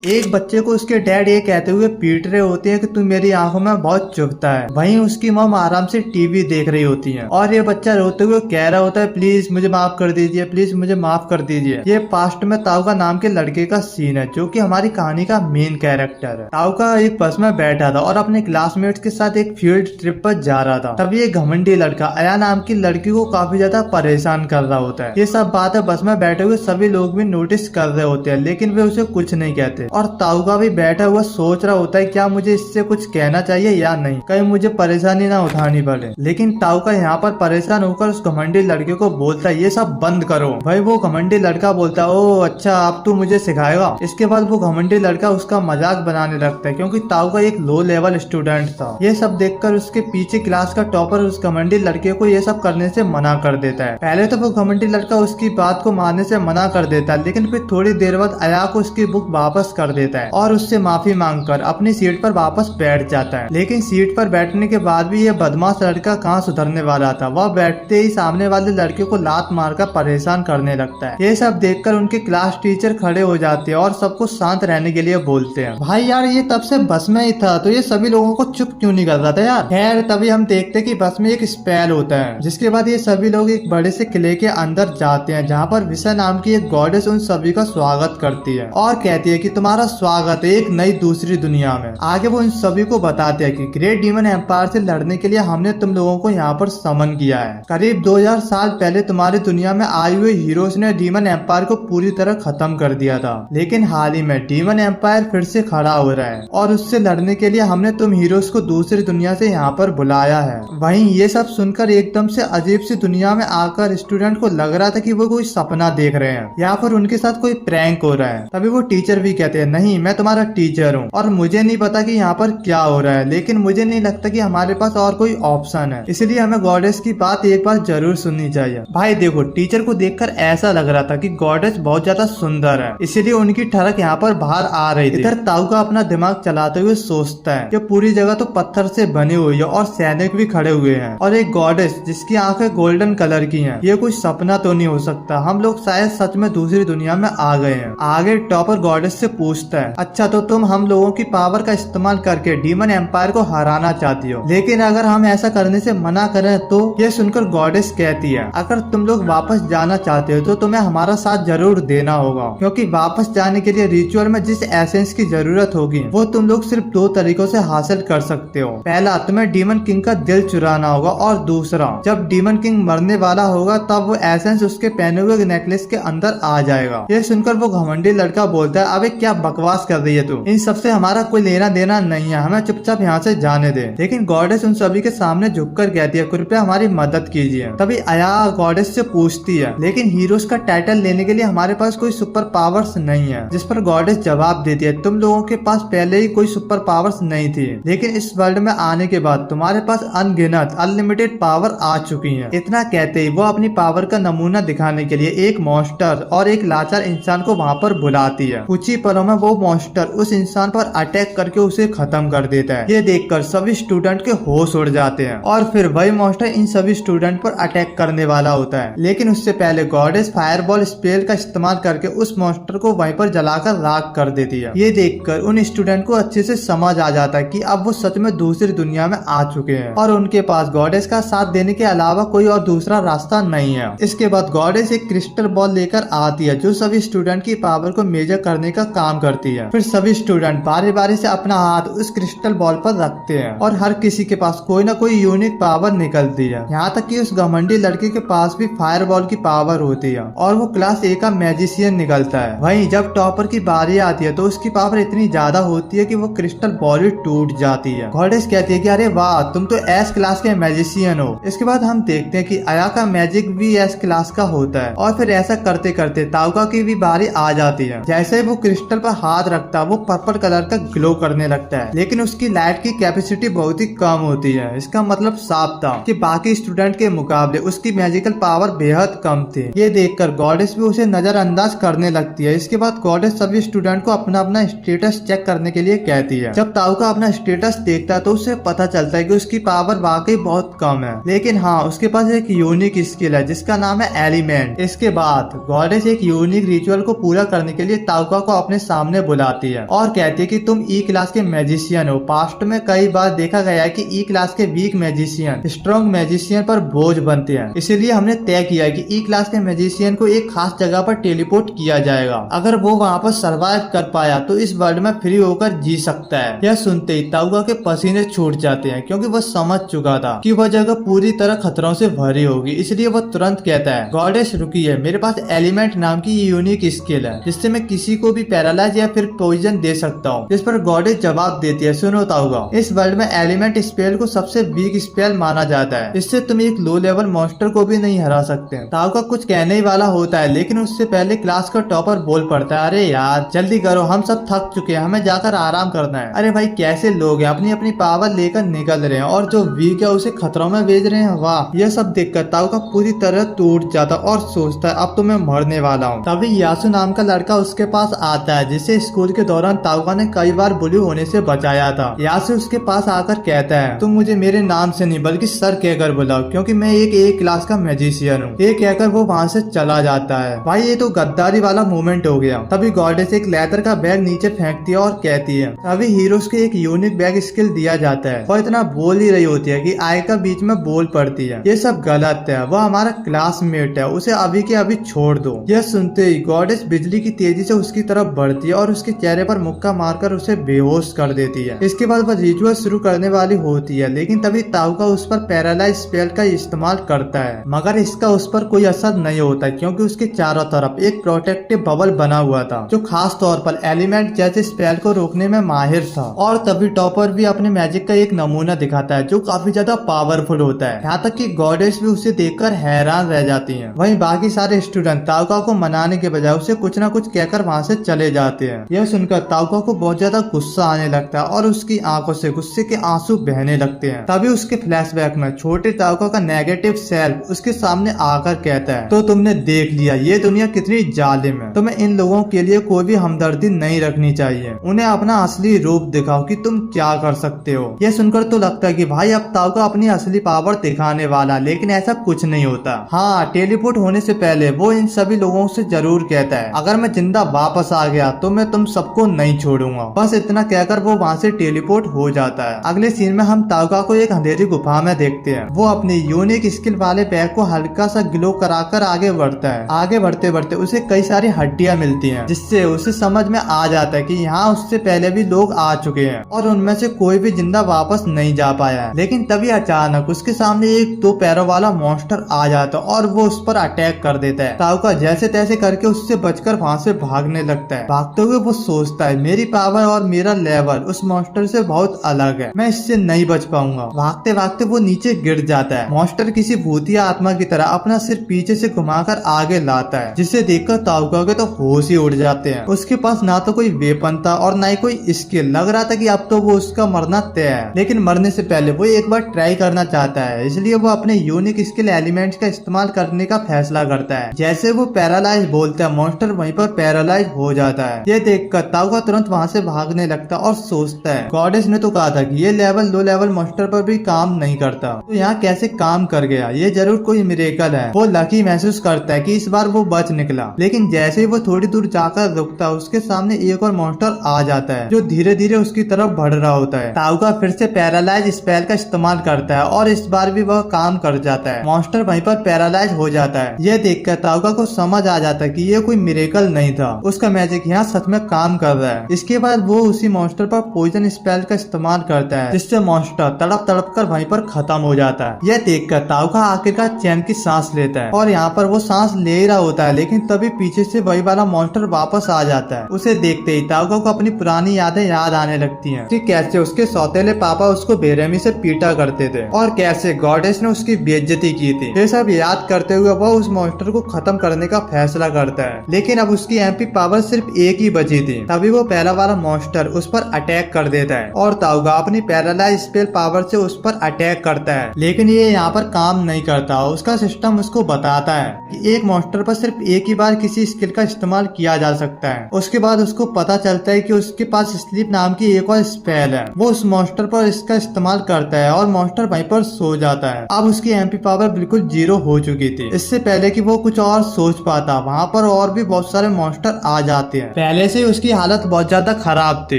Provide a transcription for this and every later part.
एक बच्चे को उसके डैड ये कहते हुए पीट रहे होते हैं कि तू मेरी आंखों में बहुत चुभता है। वहीं उसकी मॉम आराम से टीवी देख रही होती है और ये बच्चा रोते हुए कह रहा होता है प्लीज मुझे माफ कर दीजिए, प्लीज मुझे माफ कर दीजिए। ये पास्ट में ताउका नाम के लड़के का सीन है जो कि हमारी कहानी का मेन कैरेक्टर है। ताउका एक बस में बैठा था और अपने क्लासमेट्स के साथ एक फील्ड ट्रिप पर जा रहा था। तभी ये घमंडी लड़का अया नाम की लड़की को काफी ज्यादा परेशान कर रहा होता है। ये सब बातें बस में बैठे हुए सभी लोग भी नोटिस कर रहे होते हैं लेकिन वे उसे कुछ नहीं कहते। और ताउका भी बैठा हुआ सोच रहा होता है क्या मुझे इससे कुछ कहना चाहिए या नहीं, कहीं मुझे परेशानी ना उठानी पड़े। लेकिन ताउका यहाँ पर परेशान होकर उस घमंडी लड़के को बोलता है ये सब बंद करो। भाई वो घमंडी लड़का बोलता है ओह अच्छा अब तू मुझे सिखाएगा। इसके बाद वो घमंडी लड़का उसका मजाक बनाने लगता है क्योंकि ताउका एक लो लेवल स्टूडेंट था। ये सब देखकर उसके पीछे क्लास का टॉपर उस घमंडी लड़के को ये सब करने से मना कर देता है। पहले तो वो घमंडी लड़का उसकी बात को मानने से मना कर देता है लेकिन फिर थोड़ी देर बाद अया को उसकी बुक वापस कर देता है और उससे माफी मांगकर अपनी सीट पर वापस बैठ जाता है। लेकिन सीट पर बैठने के बाद भी ये बदमाश लड़का कहाँ सुधरने वाला था। वह बैठते ही सामने वाले लड़के को लात मारकर परेशान करने लगता है। ये सब देखकर उनके क्लास टीचर खड़े हो जाते हैं और सबको शांत रहने के लिए बोलते हैं भाई यार ये तब से बस में ही था तो ये सभी लोगों को चुप क्यों नहीं कर रहा था यार। खैर तभी हम देखते हैं कि बस में एक स्पेल होता है जिसके बाद ये सभी लोग एक बड़े से किले के अंदर जाते हैं जहाँ पर विशा नाम की एक गॉडेस उन सभी का स्वागत करती है और कहती है कि तुम्हारा स्वागत है एक नई दूसरी दुनिया में। आगे वो इन सभी को बताते हैं कि ग्रेट डीमन एम्पायर से लड़ने के लिए हमने तुम लोगों को यहाँ पर समन किया है। करीब 2000 साल पहले तुम्हारी दुनिया में आए हुए हीरोज ने डीमन एम्पायर को पूरी तरह खत्म कर दिया था लेकिन हाल ही में डीमन एम्पायर फिर से खड़ा हो रहा है और उससे लड़ने के लिए हमने तुम हीरोज को दूसरी दुनिया से यहाँ पर बुलाया है। वहीं ये सब सुनकर एकदम से अजीब सी दुनिया में आकर स्टूडेंट को लग रहा था कि वो कोई सपना देख रहे हैं या फिर उनके साथ कोई प्रैंक हो रहा है। तभी वो टीचर भी कहते हैं नहीं मैं तुम्हारा टीचर हूँ और मुझे नहीं पता कि यहाँ पर क्या हो रहा है लेकिन मुझे नहीं लगता कि हमारे पास और कोई ऑप्शन है, इसलिए हमें गॉडेस की बात एक बार जरूर सुननी चाहिए। भाई देखो टीचर को देखकर ऐसा लग रहा था कि गॉडेस बहुत ज्यादा सुंदर है इसलिए उनकी ठड़क यहाँ पर बाहर आ रही थी। इधर ताउका अपना दिमाग चलाते हुए सोचता है कि पूरी जगह तो पत्थर से बनी हुई है और सैनिक भी खड़े हुए हैं और एक गॉडेस जिसकी आंखें गोल्डन कलर की हैं। ये कुछ सपना तो नहीं हो सकता, हम लोग शायद सच में दूसरी दुनिया में आ गए हैं। आगे टॉपर गॉडेस से पूछता है अच्छा तो तुम हम लोगों की पावर का इस्तेमाल करके डीमन एम्पायर को हराना चाहती हो लेकिन अगर हम ऐसा करने से मना करें तो। ये सुनकर गॉडेस कहती है अगर तुम लोग वापस जाना चाहते हो तो तुम्हें हमारा साथ जरूर देना होगा क्योंकि वापस जाने के लिए रिचुअल में जिस एसेंस की जरूरत होगी वो तुम लोग सिर्फ 2 तरीकों से हासिल कर सकते हो। पहला तुम्हें डीमन किंग का दिल चुराना होगा और दूसरा जब डीमन किंग मरने वाला होगा तब वो एसेंस उसके पहने हुए नेकलेस के अंदर आ जाएगा। ये सुनकर वो घमंडी लड़का बोलता है अबे क्या बकवास कर रही है तू, इन सबसे हमारा कोई लेना देना नहीं है, हमें चुपचाप यहाँ से जाने दे। लेकिन गॉडेस उन सभी के सामने झुककर कहती है कृपया हमारी मदद कीजिए। तभी अया गॉडेस से पूछती है लेकिन हीरोज का टाइटल लेने के लिए हमारे पास कोई सुपर पावर्स नहीं है। जिस पर गॉडेस जवाब देती है तुम लोगों के पास पहले ही कोई सुपर पावर्स नहीं थी लेकिन इस वर्ल्ड में आने के बाद तुम्हारे पास अनगिनत अनलिमिटेड पावर आ चुकी है। इतना कहते ही वो अपनी पावर का नमूना दिखाने के लिए एक मॉन्स्टर और एक लाचार इंसान को वहाँ पर बुलाती है। कुछ ही पलों में वो मॉन्स्टर उस इंसान पर अटैक करके उसे खत्म कर देता है। ये देखकर सभी स्टूडेंट के होश उड़ जाते हैं और फिर वही मॉन्स्टर इन सभी स्टूडेंट पर अटैक करने वाला होता है लेकिन उससे पहले गॉडेस फायरबॉल स्पेल का इस्तेमाल करके उस मॉन्स्टर को वहीं पर जलाकर राख कर देती है। ये देखकर उन स्टूडेंट को अच्छे से समझ आ जाता है कि अब वो सच में दूसरी दुनिया में आ चुके हैं और उनके पास गॉडेस का साथ देने के अलावा कोई और दूसरा रास्ता नहीं है। इसके बाद गॉडेस एक क्रिस्टल बॉल लेकर आती है जो सभी स्टूडेंट की पावर को मेजर करने का काम करती है। फिर सभी स्टूडेंट बारी बारी से अपना हाथ उस क्रिस्टल बॉल पर रखते हैं और हर किसी के पास कोई ना कोई यूनिक पावर निकलती है। यहाँ तक कि उस घमंडी लड़के के पास भी फायर बॉल की पावर होती है और वो क्लास ए का मैजिशियन निकलता है। वहीं जब टॉपर की बारी आती है तो उसकी पावर इतनी ज्यादा होती है कि वो क्रिस्टल बॉल ही टूट जाती है। गॉडेस कहती है कि अरे वाह तुम तो एस क्लास के मैजिशियन हो। इसके बाद हम देखते हैं कि अया का मैजिक भी एस क्लास का होता है और फिर ऐसा करते करते ताउका की भी बारी आ जाती है। जैसे ही वो क्रिस्टल पर हाथ रखता है वो पर्पल कलर का ग्लो करने लगता है लेकिन उसकी लाइट की कैपेसिटी बहुत ही कम होती है। इसका मतलब साफ था कि बाकी स्टूडेंट के मुकाबले उसकी मैजिकल पावर बेहद कम थी। ये देखकर गॉडेस भी उसे नजरअंदाज करने लगती है। इसके बाद गॉडेस सभी स्टूडेंट को अपना अपना स्टेटस चेक करने के लिए कहती है। जब ताउका अपना स्टेटस देखता है तो उसे पता चलता है कि उसकी पावर वाकई बहुत कम है लेकिन हाँ उसके पास एक यूनिक स्किल है जिसका नाम है एलिमेंट। इसके बाद गॉडेस एक यूनिक रिचुअल को पूरा करने के लिए ताउका को अपने सामने बुलाती है और कहती है कि तुम ई क्लास के मैजिशियन हो। पास्ट में कई बार देखा गया है कि ई क्लास के वीक मैजिशियन स्ट्रॉन्ग मैजिशियन पर बोझ बनते हैं, इसीलिए हमने तय किया है कि ई क्लास के मैजिशियन को एक खास जगह पर टेलीपोर्ट किया जाएगा। अगर वो वहाँ पर सर्वाइव कर पाया तो इस वर्ल्ड में फ्री होकर जी सकता है। यह सुनते ही ताउका के पसीने छूट जाते हैं, क्योंकि वह समझ चुका था कि वह जगह पूरी तरह खतरों से भरी होगी। इसलिए वह तुरंत कहता है, गॉडेस रुकिए, मेरे पास एलिमेंट नाम की यूनिक स्किल है जिससे मैं किसी को भी पैरालाइज या फिर पॉइजन दे सकता हूँ। जिस पर गॉडेस जवाब देती है, सुनो ताउका, इस वर्ल्ड में एलिमेंट स्पेल को सबसे वीक स्पेल माना जाता है, इससे तुम एक लो लेवल मॉन्स्टर को भी नहीं हरा सकते। ताउका कुछ कहने ही वाला होता है, लेकिन उससे पहले क्लास का टॉपर बोल पड़ता है, अरे यार जल्दी करो, हम सब थक चुके हैं, हमें जाकर आराम करना है। अरे भाई कैसे लोग हैं, अपनी अपनी पावर लेकर निकल रहे हैं और जो वीक है उसे खतरों में भेज रहे हैं। वाह। यह सब देखकर ताउका पूरी तरह टूट जाता और सोचता है अब तो मैं मरने वाला हूँ। तभी यासु नाम का लड़का उसके पास आता है, जिसे स्कूल के दौरान ताउका ने कई बार बुली होने से बचाया था। यासु उसके पास आकर कहता है, तुम मुझे मेरे नाम से नहीं बल्कि सर कहकर बुलाओ, क्योंकि मैं एक ए क्लास का मैजिशियन हूँ। ये कहकर वो वहाँ से चला जाता है। भाई ये तो गद्दारी वाला मोमेंट हो गया। तभी गॉडेस एक लेदर का बैग नीचे फेंकती है और कहती है, अभी हीरोज को एक यूनिक बैग स्किल दिया जाता है। और इतना बोल ही रही होती है कि आय का बीच में बोल पड़ती है, ये सब गलत है, वो हमारा क्लासमेट है, उसे अभी के अभी छोड़ दो। यह सुनते ही गॉडेस बिजली की तेजी से उसकी तरफ बढ़ती है और उसके चेहरे पर मुक्का मारकर उसे बेहोश कर देती है। इसके बाद वह रिचुअल शुरू करने वाली होती है, लेकिन तभी ताउका उस पर पैरालाइज स्पेल का इस्तेमाल करता है, मगर इसका उस पर कोई असर नहीं होता, क्योंकि उसके चारों तरफ एक प्रोटेक्टिव बबल बना हुआ था जो खास तौर पर एलिमेंट जैसे स्पेल को रोकने में माहिर था। और तभी टॉपर भी अपने मैजिक का एक नमूना दिखाता है जो काफी ज्यादा पावरफुल होता है, यहाँ तक कि गॉडेस भी उसे देखकर हैरान रह जाती हैं। वहीं बाकी सारे स्टूडेंट ताउका को मनाने के बजाय उसे कुछ न कुछ कहकर वहाँ से चले जाते हैं। यह सुनकर ताउका को बहुत ज्यादा गुस्सा आने लगता है और उसकी आंखों से गुस्से के आंसू बहने लगते हैं। तभी उसके फ्लैशबैक में छोटे ताउका का नेगेटिव सेल्फ उसके सामने आकर कहता है, तो तुमने देख लिया ये दुनिया कितनी जालिम है, तुम्हें इन लोगों के लिए कोई भी हमदर्दी नहीं रखनी चाहिए, उन्हें अपना असली रूप दिखाओ कि तुम क्या कर सकते हो। यह सुनकर तो लगता है कि भाई अब ताउका अपनी असली पावर दिखाने वाला, लेकिन ऐसा कुछ नहीं होता। हाँ, टेलीपोर्ट होने से पहले वो इन सभी लोगों से जरूर कहता है, अगर मैं जिंदा वापस आ गया तो मैं तुम सबको नहीं छोड़ूंगा। बस इतना कहकर वो वहाँ से टेलीपोर्ट हो जाता है। अगले सीन में हम ताउका को एक अंधेरी गुफा में देखते हैं। वो अपनी यूनिक स्किल वाले बैग को हल्का सा ग्लो कराकर आगे बढ़ता है। आगे बढ़ते बढ़ते उसे कई सारी हड्डियां मिलती हैं, जिससे उसे समझ में आ जाता है कि यहाँ उससे पहले भी लोग आ चुके हैं और उनमें से कोई भी जिंदा वापस नहीं जा पाया है। लेकिन तभी अचानक उसके सामने एक 2 पैरों वाला मॉन्स्टर आ जाता है और वो उस पर अटैक कर देता है। ताउका जैसे तैसे करके उससे बचकर वहाँ से भागने लगता है। भागते हुए वो सोचता है, मेरी पावर और मेरा लेवल उस मॉन्स्टर से बहुत अलग है, मैं इससे नहीं बच पाऊंगा। भागते भागते वो नीचे गिर जाता है। मॉन्स्टर किसी भूतिया आत्मा की तरह अपना सिर पीछे से घुमाकर आगे लाता है, जिसे देखकर ताउका के तो होश ही उड़ जाते हैं। उसके पास ना तो कोई वेपन था और ना ही कोई स्किल। लग रहा था कि अब तो वो उसका मरना तय है, लेकिन मरने से पहले वो एक बार ट्राई करना चाहता है, इसलिए वो अपने यूनिक स्किल एलिमेंट्स का इस्तेमाल करने का फैसला करता है। जैसे वो पैरालाइज बोलता है, मॉन्स्टर वहीं पर पैरालाइज हो जाता है। ये देखकर ताउका तुरंत वहाँ से भागने लगता और सोचता है, गॉडेस ने तो कहा था कि ये लेवल 2 लेवल मॉन्स्टर पर भी काम नहीं करता, तो यहाँ कैसे काम कर गया, ये जरूर कोई मिरेकल है। वो लकी महसूस करता है कि इस बार वो बच निकला। लेकिन जैसे ही वो थोड़ी दूर जाकर रुकता है, उसके सामने एक और मॉन्स्टर आ जाता है जो धीरे धीरे उसकी तरफ बढ़ रहा होता है। ताउका फिर से पैरालाइज स्पेल का इस्तेमाल करता है और इस बार भी वह काम कर जाता है। मॉन्स्टर वहीं पर पैरालाइज हो जाता है। यह देखकर ताउका को समझ आ जाता है कि ये कोई मिरेकल नहीं था, उसका मैजिक यहाँ सच में काम कर रहा है। इसके बाद वो उसी मॉन्स्टर पर पॉइजन स्पेल का इस्तेमाल करता है, जिससे मॉन्स्टर तड़प तड़प कर वहीं पर खत्म हो जाता है। यह देखकर ताउका आखिरकार चैन की सांस लेता है और यहाँ पर वो सांस ले ही रहा होता है, लेकिन तभी पीछे से वही वाला मॉन्स्टर वापस आ जाता है। उसे देखते ही ताउका को अपनी पुरानी यादें याद आने लगती हैं कि कैसे उसके सौतेले पापा उसको बेरहमी से पीटा करते थे और कैसे गॉडेस ने उसकी बेइज्जती की थी। ये सब याद करते हुए वो उस मॉन्स्टर को खत्म करने का फैसला करता है, लेकिन अब उसकी एमपी पावर सिर्फ एक ही बची थी। तभी वो पहला वाला मॉन्स्टर उस पर अटैक कर देता है और ताउका अपनी पैरालाइज स्पेल पावर से उस पर अटैक करता है, लेकिन ये यहाँ पर काम नहीं करता। उसका सिस्टम उसको बताता है कि एक मॉन्स्टर पर सिर्फ एक ही बार किसी स्किल का इस्तेमाल किया जा सकता है। उसके बाद उसको पता चलता है कि उसके पास स्लीप नाम की एक और स्पेल है। वो उस मॉन्स्टर पर इसका इस्तेमाल करता है और मॉन्स्टर वहीं पर सो जाता है। अब उसकी एमपी पावर बिल्कुल 0 हो चुकी थी। इससे पहले कि वो कुछ और सोच पाता, वहाँ पर और भी बहुत सारे मॉन्स्टर आ जाते हैं। पहले से ही उसकी हालत बहुत ज्यादा खराब थी,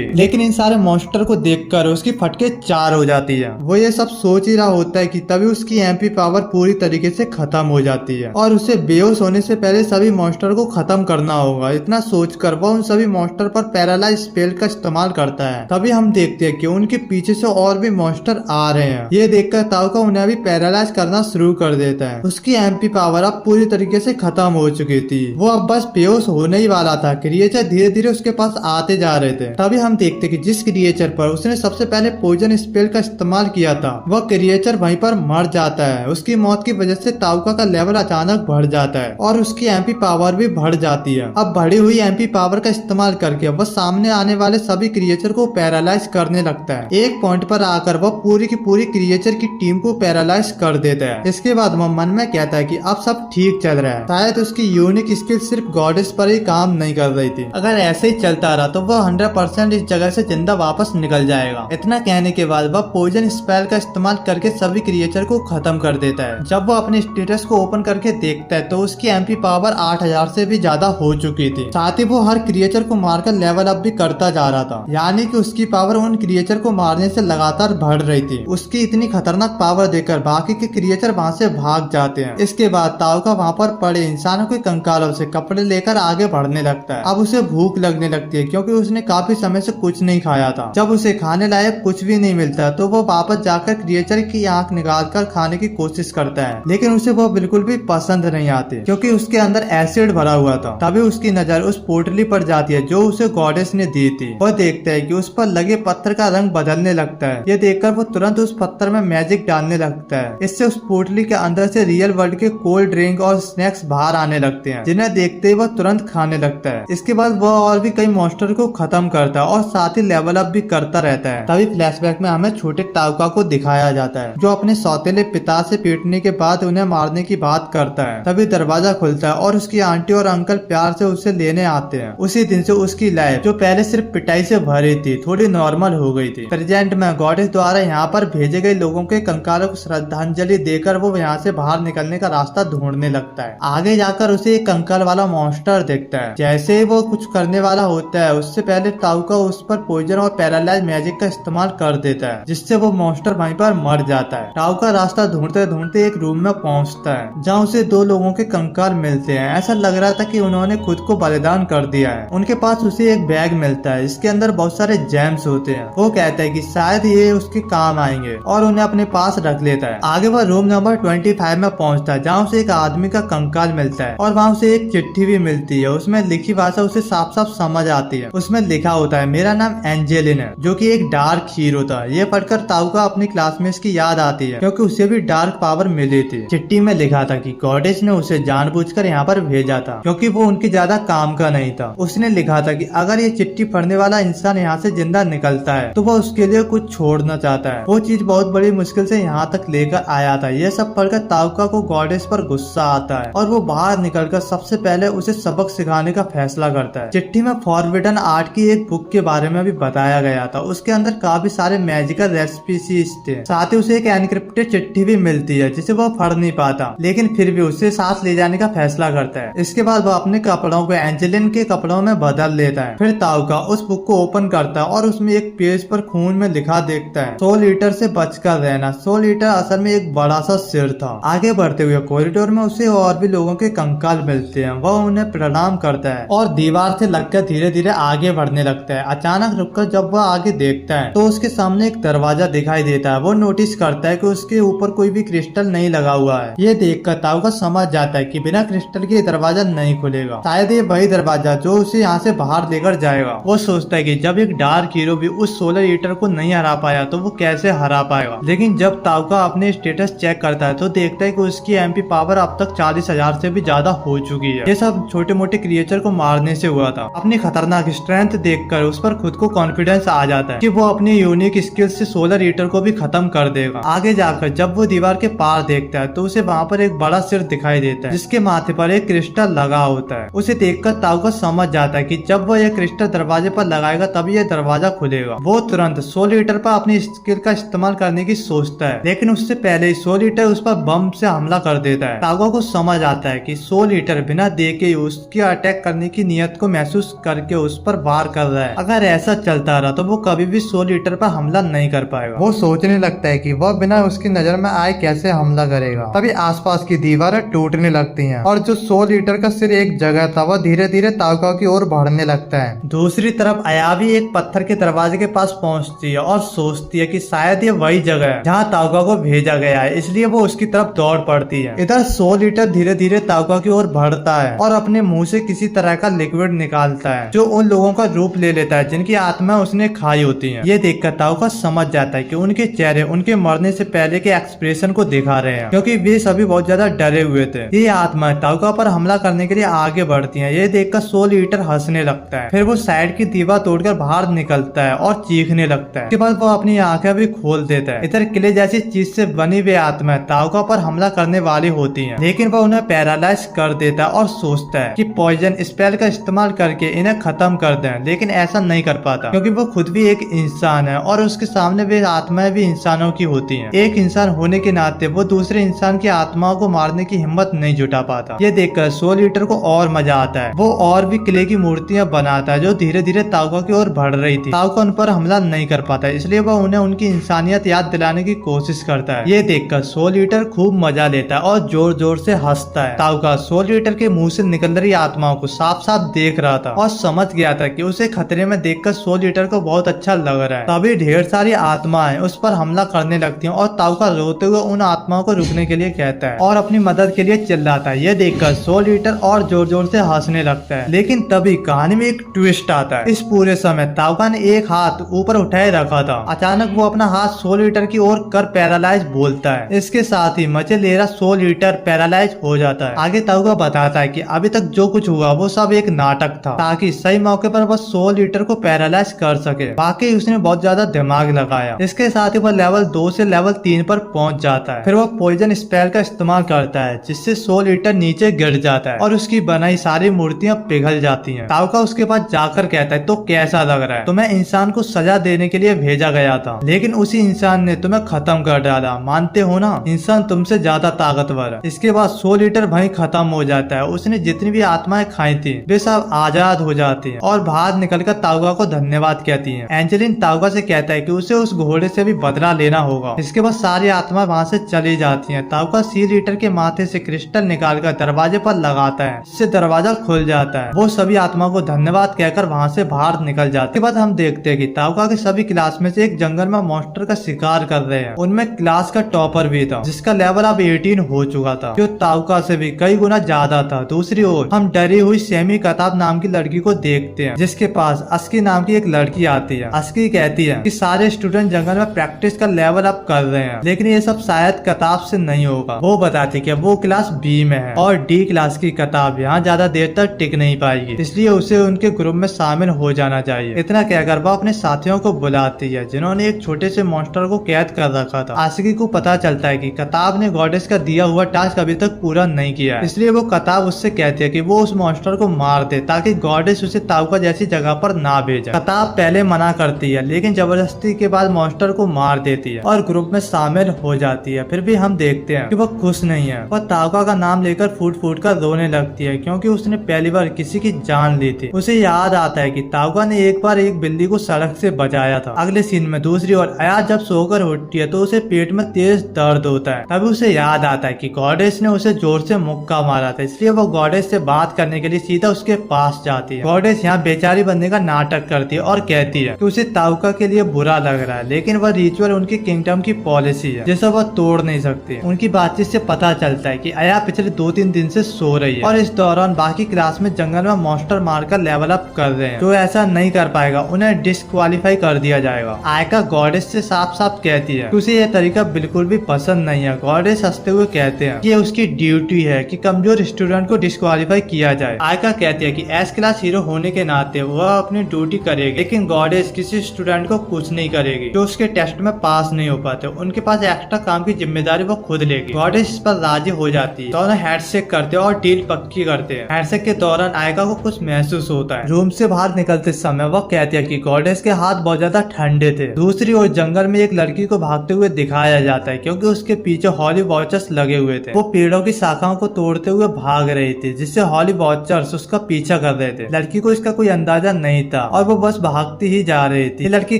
लेकिन इन सारे मॉन्स्टर को देखकर उसकी फटके 4 हो जाती है। वो ये सब सोच ही रहा होता है कि तभी उसकी एमपी पावर पूरी तरीके से खत्म हो जाती है और उसे बेहोश होने से पहले सभी मॉन्स्टर को खत्म करना होगा। इतना सोचकर वो उन सभी मॉन्स्टर पर पैरालाइज स्पेल का इस्तेमाल करता है। तभी हम देखते हैं कि उनके पीछे से और भी मॉन्स्टर आ रहे हैं। ये देखकर ताउका उन्हें भी पैरालाइज करना शुरू कर देता है। उसकी एमपी पावर अब पूरी तरीके से खत्म हो चुकी थी। वो अब बस बेहोश होने ही वाला था। क्रिएचर धीरे धीरे उसके पास आते जा रहे थे। तभी हम देखते कि जिस क्रिएचर पर उसने सबसे पहले पॉइजन स्पेल का इस्तेमाल किया था वह क्रिएचर वहीं पर मर जाता है। उसकी मौत की वजह से ताउका का लेवल अचानक बढ़ जाता है और उसकी एमपी पावर भी बढ़ जाती है। अब बढ़ी हुई एमपी पावर का इस्तेमाल करके वह सामने आने वाले सभी क्रिएचर को पैरालाइज करने लगता है। एक पॉइंट पर आकर वह पूरी की पूरी क्रिएचर की टीम को पैरालाइज कर देता है। इसके बाद वह मन में कहता है कि अब सब ठीक चल रहा है। शायद उसकी यूनिक स्किल सिर्फ गॉडेस पर ही काम नहीं कर रही थी। अगर ऐसे ही चलता रहा तो वह 100% इस जगह से जिंदा वापस निकल जाएगा। इतना कहने के बाद वह पॉइजन स्पेल का इस्तेमाल करके सभी क्रिएचर को खत्म कर देता है। जब वो अपने स्टेटस को ओपन करके देखता है तो उसकी एमपी पावर 8000 से भी ज्यादा हो चुकी थी। साथ ही वो हर क्रिएचर को मारकर लेवल अप भी करता जा रहा था, यानी कि उसकी पावर उन क्रिएचर को मारने से लगातार बढ़ रही थी। उसकी इतनी खतरनाक पावर देखकर बाकी के क्रिएचर वहाँ से भाग जाते हैं। इसके बाद ताउका वहाँ पर पड़े इंसानों के कंकालों से कपड़े लेकर आगे बढ़ने लगता है। अब उसे भूख लगने लगती है क्योंकि उसने काफी समय से कुछ नहीं खाया था। जब उसे खाने लायक कुछ भी नहीं मिलता तो वो वापस जाकर क्रिएचर की आंख निकाल कर खाने की कोशिश करता है, लेकिन उसे वो बिल्कुल भी पसंद नहीं आती क्योंकि उसके अंदर एसिड भरा हुआ था। तभी उसकी नजर उस पोटली पर जाती है जो उसे गॉडेस ने दी थी। वह देखता है कि उस पर लगे पत्थर का रंग बदलने लगता है। ये देखकर वो तुरंत उस पत्थर में मैजिक डालने लगता है। इससे उस पोटली के अंदर से रियल वर्ल्ड के कोल्ड ड्रिंक और स्नैक्स बाहर आने लगते हैं, जिन्हें देखते ही वह तुरंत खाने लगता है। इसके बाद वह और भी कई मॉन्स्टर को खत्म करता है और साथ ही लेवल अप भी करता रहता है। तभी फ्लैशबैक में हमें छोटे ताउका को दिखाया जाता है जो अपने सौतेले पिता से पीटने के बाद उन्हें मारने की बात करता है। तभी दरवाजा खुलता है और उसकी आंटी और अंकल प्यार से उसे लेने आते हैं। उसी दिन से उसकी लाइफ जो पहले सिर्फ पिटाई से भरी थी थोड़ी नॉर्मल हो गई थी। प्रेजेंट में गॉडेस द्वारा यहाँ पर भेजे गए लोगों के कंकालों को श्रद्धांजलि देकर वो यहाँ से बाहर निकलने का रास्ता ढूंढने लगता है। आगे जाकर उसे एक कंकाल वाला मॉन्स्टर दिखता है। जैसे ही वो कुछ करने वाला होता है उससे पहले ताउका उस पर पॉइजन और पैरालाइज मैजिक का इस्तेमाल कर देता है, जिससे वो मॉन्स्टर वहीं पर मर जाता है। ताउका रास्ता ढूंढते ढूंढते एक रूम में पहुंचता है जहाँ उसे 2 लोगों के कंकाल मिलते हैं। ऐसा लग रहा था कि उन्होंने खुद को बलिदान कर दिया है। उनके पास उसे एक बैग मिलता है, इसके अंदर बहुत सारे जेम्स होते हैं। वो कहता है कि शायद ये उसके काम आएंगे और उन्हें अपने पास रख लेता है। आगे वह रूम नंबर 25 में पहुंचता है जहाँ उसे एक आदमी का कंकाल मिलता है और वहाँ उसे एक चिट्ठी भी मिलती है। उसमें लिखी भाषा उसे साफ साफ समझ आती है। उसमें लिखा होता है मेरा नाम एंजेलिन है, जो कि एक डार्क हीरो था। ये पढ़कर ताउका अपनी क्लासमेट्स की याद आती है क्योंकि उसे भी डार्क पावर मिली थी। चिट्ठी में लिखा था कि गॉडेस ने उसे जानबूझकर यहाँ पर भेजा था क्योंकि वो उनके ज्यादा काम का नहीं था। उसने लिखा था कि अगर ये चिट्ठी पढ़ने वाला इंसान यहाँ से जिंदा निकलता है तो वो उसके लिए कुछ छोड़ना चाहता है। वो चीज बहुत बड़ी मुश्किल से यहाँ तक लेकर आया था। ये सब पढ़कर ताउका को गॉडेस पर गुस्सा आता है और वो बाहर निकलकर सबसे पहले उसे सबक सिखाने का फैसला करता है। चिट्ठी में फॉरबिडन आर्ट की एक बुक के बारे में भी बताया गया था। उसके अंदर काफी सारे मैजिकल रेसिपीज थे। साथ ही उसे एक एनक्रिप्टेड चिट्ठी भी मिलती है जिसे वो पढ़ नहीं पाता, लेकिन फिर भी उसे साथ ले जाने का फैसला करता है। इसके बाद वो अपने कपड़ों को एंजेलिन के कपड़ों में बदल लेता है। फिर ताउका उस बुक को ओपन करता है और उसमें एक पेज पर खून में लिखा देखता है 100 लीटर से बचकर रहना। 100 लीटर असल में एक बड़ा सा सिर था। आगे बढ़ते हुए कॉरिडोर में उसे और भी लोगों के कंकाल मिलते हैं। वह उन्हें प्रणाम करता है और दीवार से लगकर धीरे धीरे आगे बढ़ने लगता है। अचानक रुककर जब वह आगे देखता है तो उसके सामने एक दरवाजा दिखाई देता है। वो नोटिस करता है कि उसके ऊपर कोई भी क्रिस्टल नहीं लगा हुआ है। ये देखकर ताउका समझ जाता है कि बिना क्रिस्टल के दरवाजा नहीं खुलेगा। शायद ये वही दरवाजा जो उसे यहाँ से बाहर लेकर जाएगा। वो सोचता है कि जब एक डार्क हीरो भी उस 16 लीटर को नहीं हरा पाया तो वो कैसे हरा पाएगा। लेकिन जब ताउका अपने स्टेटस चेक करता है तो देखता है कि उसकी एमपी पावर अब तक 40,000 से भी ज्यादा हो चुकी है। ये सब छोटे मोटे क्रिएचर को मारने से हुआ था। अपनी खतरनाक स्ट्रेंथ देखकर उस पर खुद को कॉन्फिडेंस आ जाता है कि वो अपनी यूनिक स्किल से 16 लीटर को भी खत्म कर देगा। आगे जाकर जब वो दीवार के पार देखता है तो उसे वहाँ पर एक बड़ा सिर दिखाई देता है जिसके माथे पर एक क्रिस्टल लगा होता है। उसे देखकर ताउका समझ जाता है कि जब वो ये क्रिस्टल दरवाजे पर लगाएगा तभी ये दरवाजा खुलेगा। वो तुरंत 100 लीटर पर अपनी स्किल का इस्तेमाल करने की सोचता है, लेकिन उससे पहले ही 100 लीटर उस पर बम से हमला कर देता है। ताउका को समझ आता है कि 100 लीटर बिना देखे ही उसकी अटैक करने की नियत को महसूस करके उस पर वार कर रहा है। अगर ऐसा चलता रहा तो वो कभी भी सोल ईटर पर हमला नहीं कर पाएगा। वो सोचने लगता है कि वह बिना उसकी नजर में आए कैसे हमला करेगा। तभी आसपास की दीवारें टूटने लगती हैं और जो सोल ईटर का सिर एक जगह था वह धीरे धीरे ताउका की ओर बढ़ने लगता है। दूसरी तरफ अयाबी एक पत्थर के दरवाजे के पास पहुंचती है और सोचती है कि शायद ये वही जगह है जहां ताउका को भेजा गया है, इसलिए वो उसकी तरफ दौड़ पड़ती है। इधर सोल ईटर धीरे धीरे ताउका की ओर बढ़ता है और अपने मुंह से किसी तरह का लिक्विड निकालता है जो उन लोगों का रूप ले लेता है जिनकी आत्मा उसने खाई होती है। ये देखकर ताउका समझ जाता है कि उनके चेहरे उनके मरने से पहले के एक्सप्रेशन को दिखा रहे हैं, क्योंकि वे सभी बहुत ज्यादा डरे हुए थे। ये आत्माएं ताउका पर हमला करने के लिए आगे बढ़ती हैं। ये देखकर सोल ईटर हंसने लगता है। फिर वो साइड की दीवार तोड़कर बाहर निकलता है और चीखने लगता है। उसके बाद वो अपनी आंखें भी खोल देता है। इधर किले जैसी चीज से बनी हुई आत्माएं ताउका पर हमला करने वाली होती हैं, लेकिन वो उन्हें पैरालाइज कर देता है और सोचता है कि पॉइजन स्पेल का इस्तेमाल करके इन्हें खत्म कर दें, लेकिन ऐसा नहीं कर पाता क्योंकि वो खुद भी एक इंसान है और उसके सामने वे आत्माएं भी इंसानों की होती हैं। एक इंसान होने के नाते वो दूसरे इंसान की आत्माओं को मारने की हिम्मत नहीं जुटा पाता। ये देखकर सोल ईटर को और मजा आता है। वो और भी किले की मूर्तियां बनाता है जो धीरे धीरे ताउका की ओर बढ़ रही थी। ताउका उन पर हमला नहीं कर पाता, इसलिए वह उन्हें उनकी इंसानियत याद दिलाने की कोशिश करता है। ये देखकर सोल ईटर खूब मजा लेता है और जोर जोर से हंसता है। ताउका सोल ईटर के मुंह से निकल रही आत्माओं को साफ साफ देख रहा था और समझ गया था कि उसे खतरे में देखकर सोल ईटर को बहुत अच्छा लग रहा है। तभी ढेर सारी आत्माएं उस पर हमला करने लगती हैं और ताउका रोते हुए उन आत्माओं को रुकने के लिए कहता है और अपनी मदद के लिए चिल्लाता है। ये देखकर सोल ईटर और जोर जोर से हंसने लगता है, लेकिन तभी कहानी में एक ट्विस्ट आता है। इस पूरे समय ताउका ने एक हाथ ऊपर उठाए रखा था। अचानक वो अपना हाथ सोल ईटर की ओर कर पैरालाइज बोलता है। इसके साथ ही मचेलेरा सोल ईटर पैरालाइज हो जाता है। आगे ताउका बताता है कि अभी तक जो कुछ हुआ वो सब एक नाटक था ताकि सही मौके पर वह सोल ईटर को पैरालाइज कर सके। बाकी उसने बहुत ज्यादा दिमाग लगाया। इसके साथ ही वह लेवल 2 से लेवल 3 पर पहुंच जाता है। फिर वह पॉइजन स्पेल का इस्तेमाल करता है जिससे सोल ईटर नीचे गिर जाता है और उसकी बनाई सारी मूर्तियां पिघल जाती हैं। ताउका उसके पास जाकर कहता है तो कैसा लग रहा है? तुम्हें इंसान को सजा देने के लिए भेजा गया था, लेकिन उसी इंसान ने तुम्हें खत्म कर डाला। मानते हो ना, इंसान तुमसे ज्यादा ताकतवर है। इसके बाद सोल ईटर वहीं खत्म हो जाता है। उसने जितनी भी आत्माएं खाई थी वे सब आजाद हो जाती हैं और बाहर निकलकर ताउका को धन्यवाद कहती हैं। एंजेलिन ताउका से कहता है कि उसे उस घोड़े से भी बदला लेना होगा। इसके बाद सारी आत्मा वहाँ से चली जाती हैं। ताउका सील ईटर के माथे से क्रिस्टल निकालकर दरवाजे पर लगाता है, इससे दरवाजा खुल जाता है। वो सभी आत्मा को धन्यवाद कहकर वहाँ से बाहर निकल जाते हैं। इसके बाद हम देखते हैं कि ताउका के सभी क्लास में से एक जंगल में मॉन्स्टर का शिकार कर रहे हैं। उनमें क्लास का टॉपर भी था जिसका लेवल अब 18 हो चुका था, जो ताउका से भी कई गुना ज्यादा था। दूसरी ओर हम डरी हुई सेमी कताब नाम की लड़की को देखते हैं जिसके पास अस्की नाम की एक लड़की आती है। अस्की कहती है कि सारे स्टूडेंट जंगल में प्रैक्टिस का लेवल अप कर रहे हैं, लेकिन ये सब शायद कताब से नहीं होगा। वो बताती कि वो क्लास बी में है और डी क्लास की कताब यहाँ ज्यादा देर तक टिक नहीं पाएगी, इसलिए उसे उनके ग्रुप में शामिल हो जाना चाहिए। इतना कहकर वो अपने साथियों को बुलाती है जिन्होंने एक छोटे से मॉन्स्टर को कैद कर रखा था। आशिकी को पता चलता है कि कताब ने गॉडेस का दिया हुआ टास्क अभी तक पूरा नहीं किया है, इसलिए वो कताब उससे कहती है कि वो उस मॉन्स्टर को मार दे ताकि गॉडेस उसे ताउका जैसी जगह पर ना भेजे। कताब पहले मना करती है, लेकिन जबरदस्ती के बाद मॉन्स्टर को मार देती है और ग्रुप में शामिल हो जाती है। फिर भी हम देखते हैं कि वो खुश नहीं है। वह ताउका का नाम लेकर फूट फूट कर रोने लगती है क्योंकि उसने पहली बार किसी की जान ली थी। उसे याद आता है कि ताउका ने एक बार एक बिल्ली को सड़क से बचाया था। अगले सीन में दूसरी ओर अया जब सोकर उठती है तो उसे पेट में तेज दर्द होता है। तभी उसे याद आता है कि गॉडेस ने उसे जोर से मुक्का मारा था, इसलिए वो गॉडेस से बात करने के लिए सीधा उसके पास जाती है। गॉडेस यहाँ बेचारी बनने का नाटक करती है और कहती है कि उसे ताउका के लिए बुरा लग रहा है, लेकिन वह रिचुअल उनकी किंगडम की पॉलिसी है जिसे वह तोड़ नहीं सकती। उनकी बातचीत से पता चलता है कि अया पिछले 2-3 दिन से सो रही है और इस दौरान बाकी क्लास में जंगल में मॉन्स्टर मारकर लेवल अप कर रहे हैं। जो ऐसा नहीं कर पाएगा उन्हें डिस्क्वालीफाई कर दिया जाएगा। आयका गॉडेस से साफ साफ कहती है कि उसे यह तरीका बिल्कुल भी पसंद नहीं है। गॉडेस हंसते हुए कहते हैं कि ये उसकी ड्यूटी है कि कमजोर स्टूडेंट को डिस्क्वालीफाई किया जाए। आयका कहती है कि एस क्लास हीरो होने के नाते वह अपनी ड्यूटी करेगी, लेकिन गॉडेस किसी स्टूडेंट को कुछ नहीं करेगी जो उसके टेस्ट में पास नहीं हो पाते। उनके पास एक्स्ट्रा काम की जिम्मेदारी वो खुद लेगी। गॉडेस इस पर राजी हो जाती है। दोनों हैंडशेक करते हैं और डील पक्की करते हैं। हैंडशेक के दौरान आयका को कुछ महसूस होता है। रूम से बाहर निकलते समय वो कहती है कि गॉडेस के हाथ बहुत ज्यादा ठंडे थे। दूसरी ओर जंगल में एक लड़की को भागते हुए दिखाया जाता है क्योंकि उसके पीछे हॉली वॉचर्स लगे हुए थे। वो पेड़ों की शाखाओं को तोड़ते हुए भाग रही थी जिससे हॉली वॉचर्स उसका पीछा पीछा कर रहे थे। लड़की को इसका कोई अंदाजा नहीं था और वो बस भागती ही जा रही थी। ये लड़की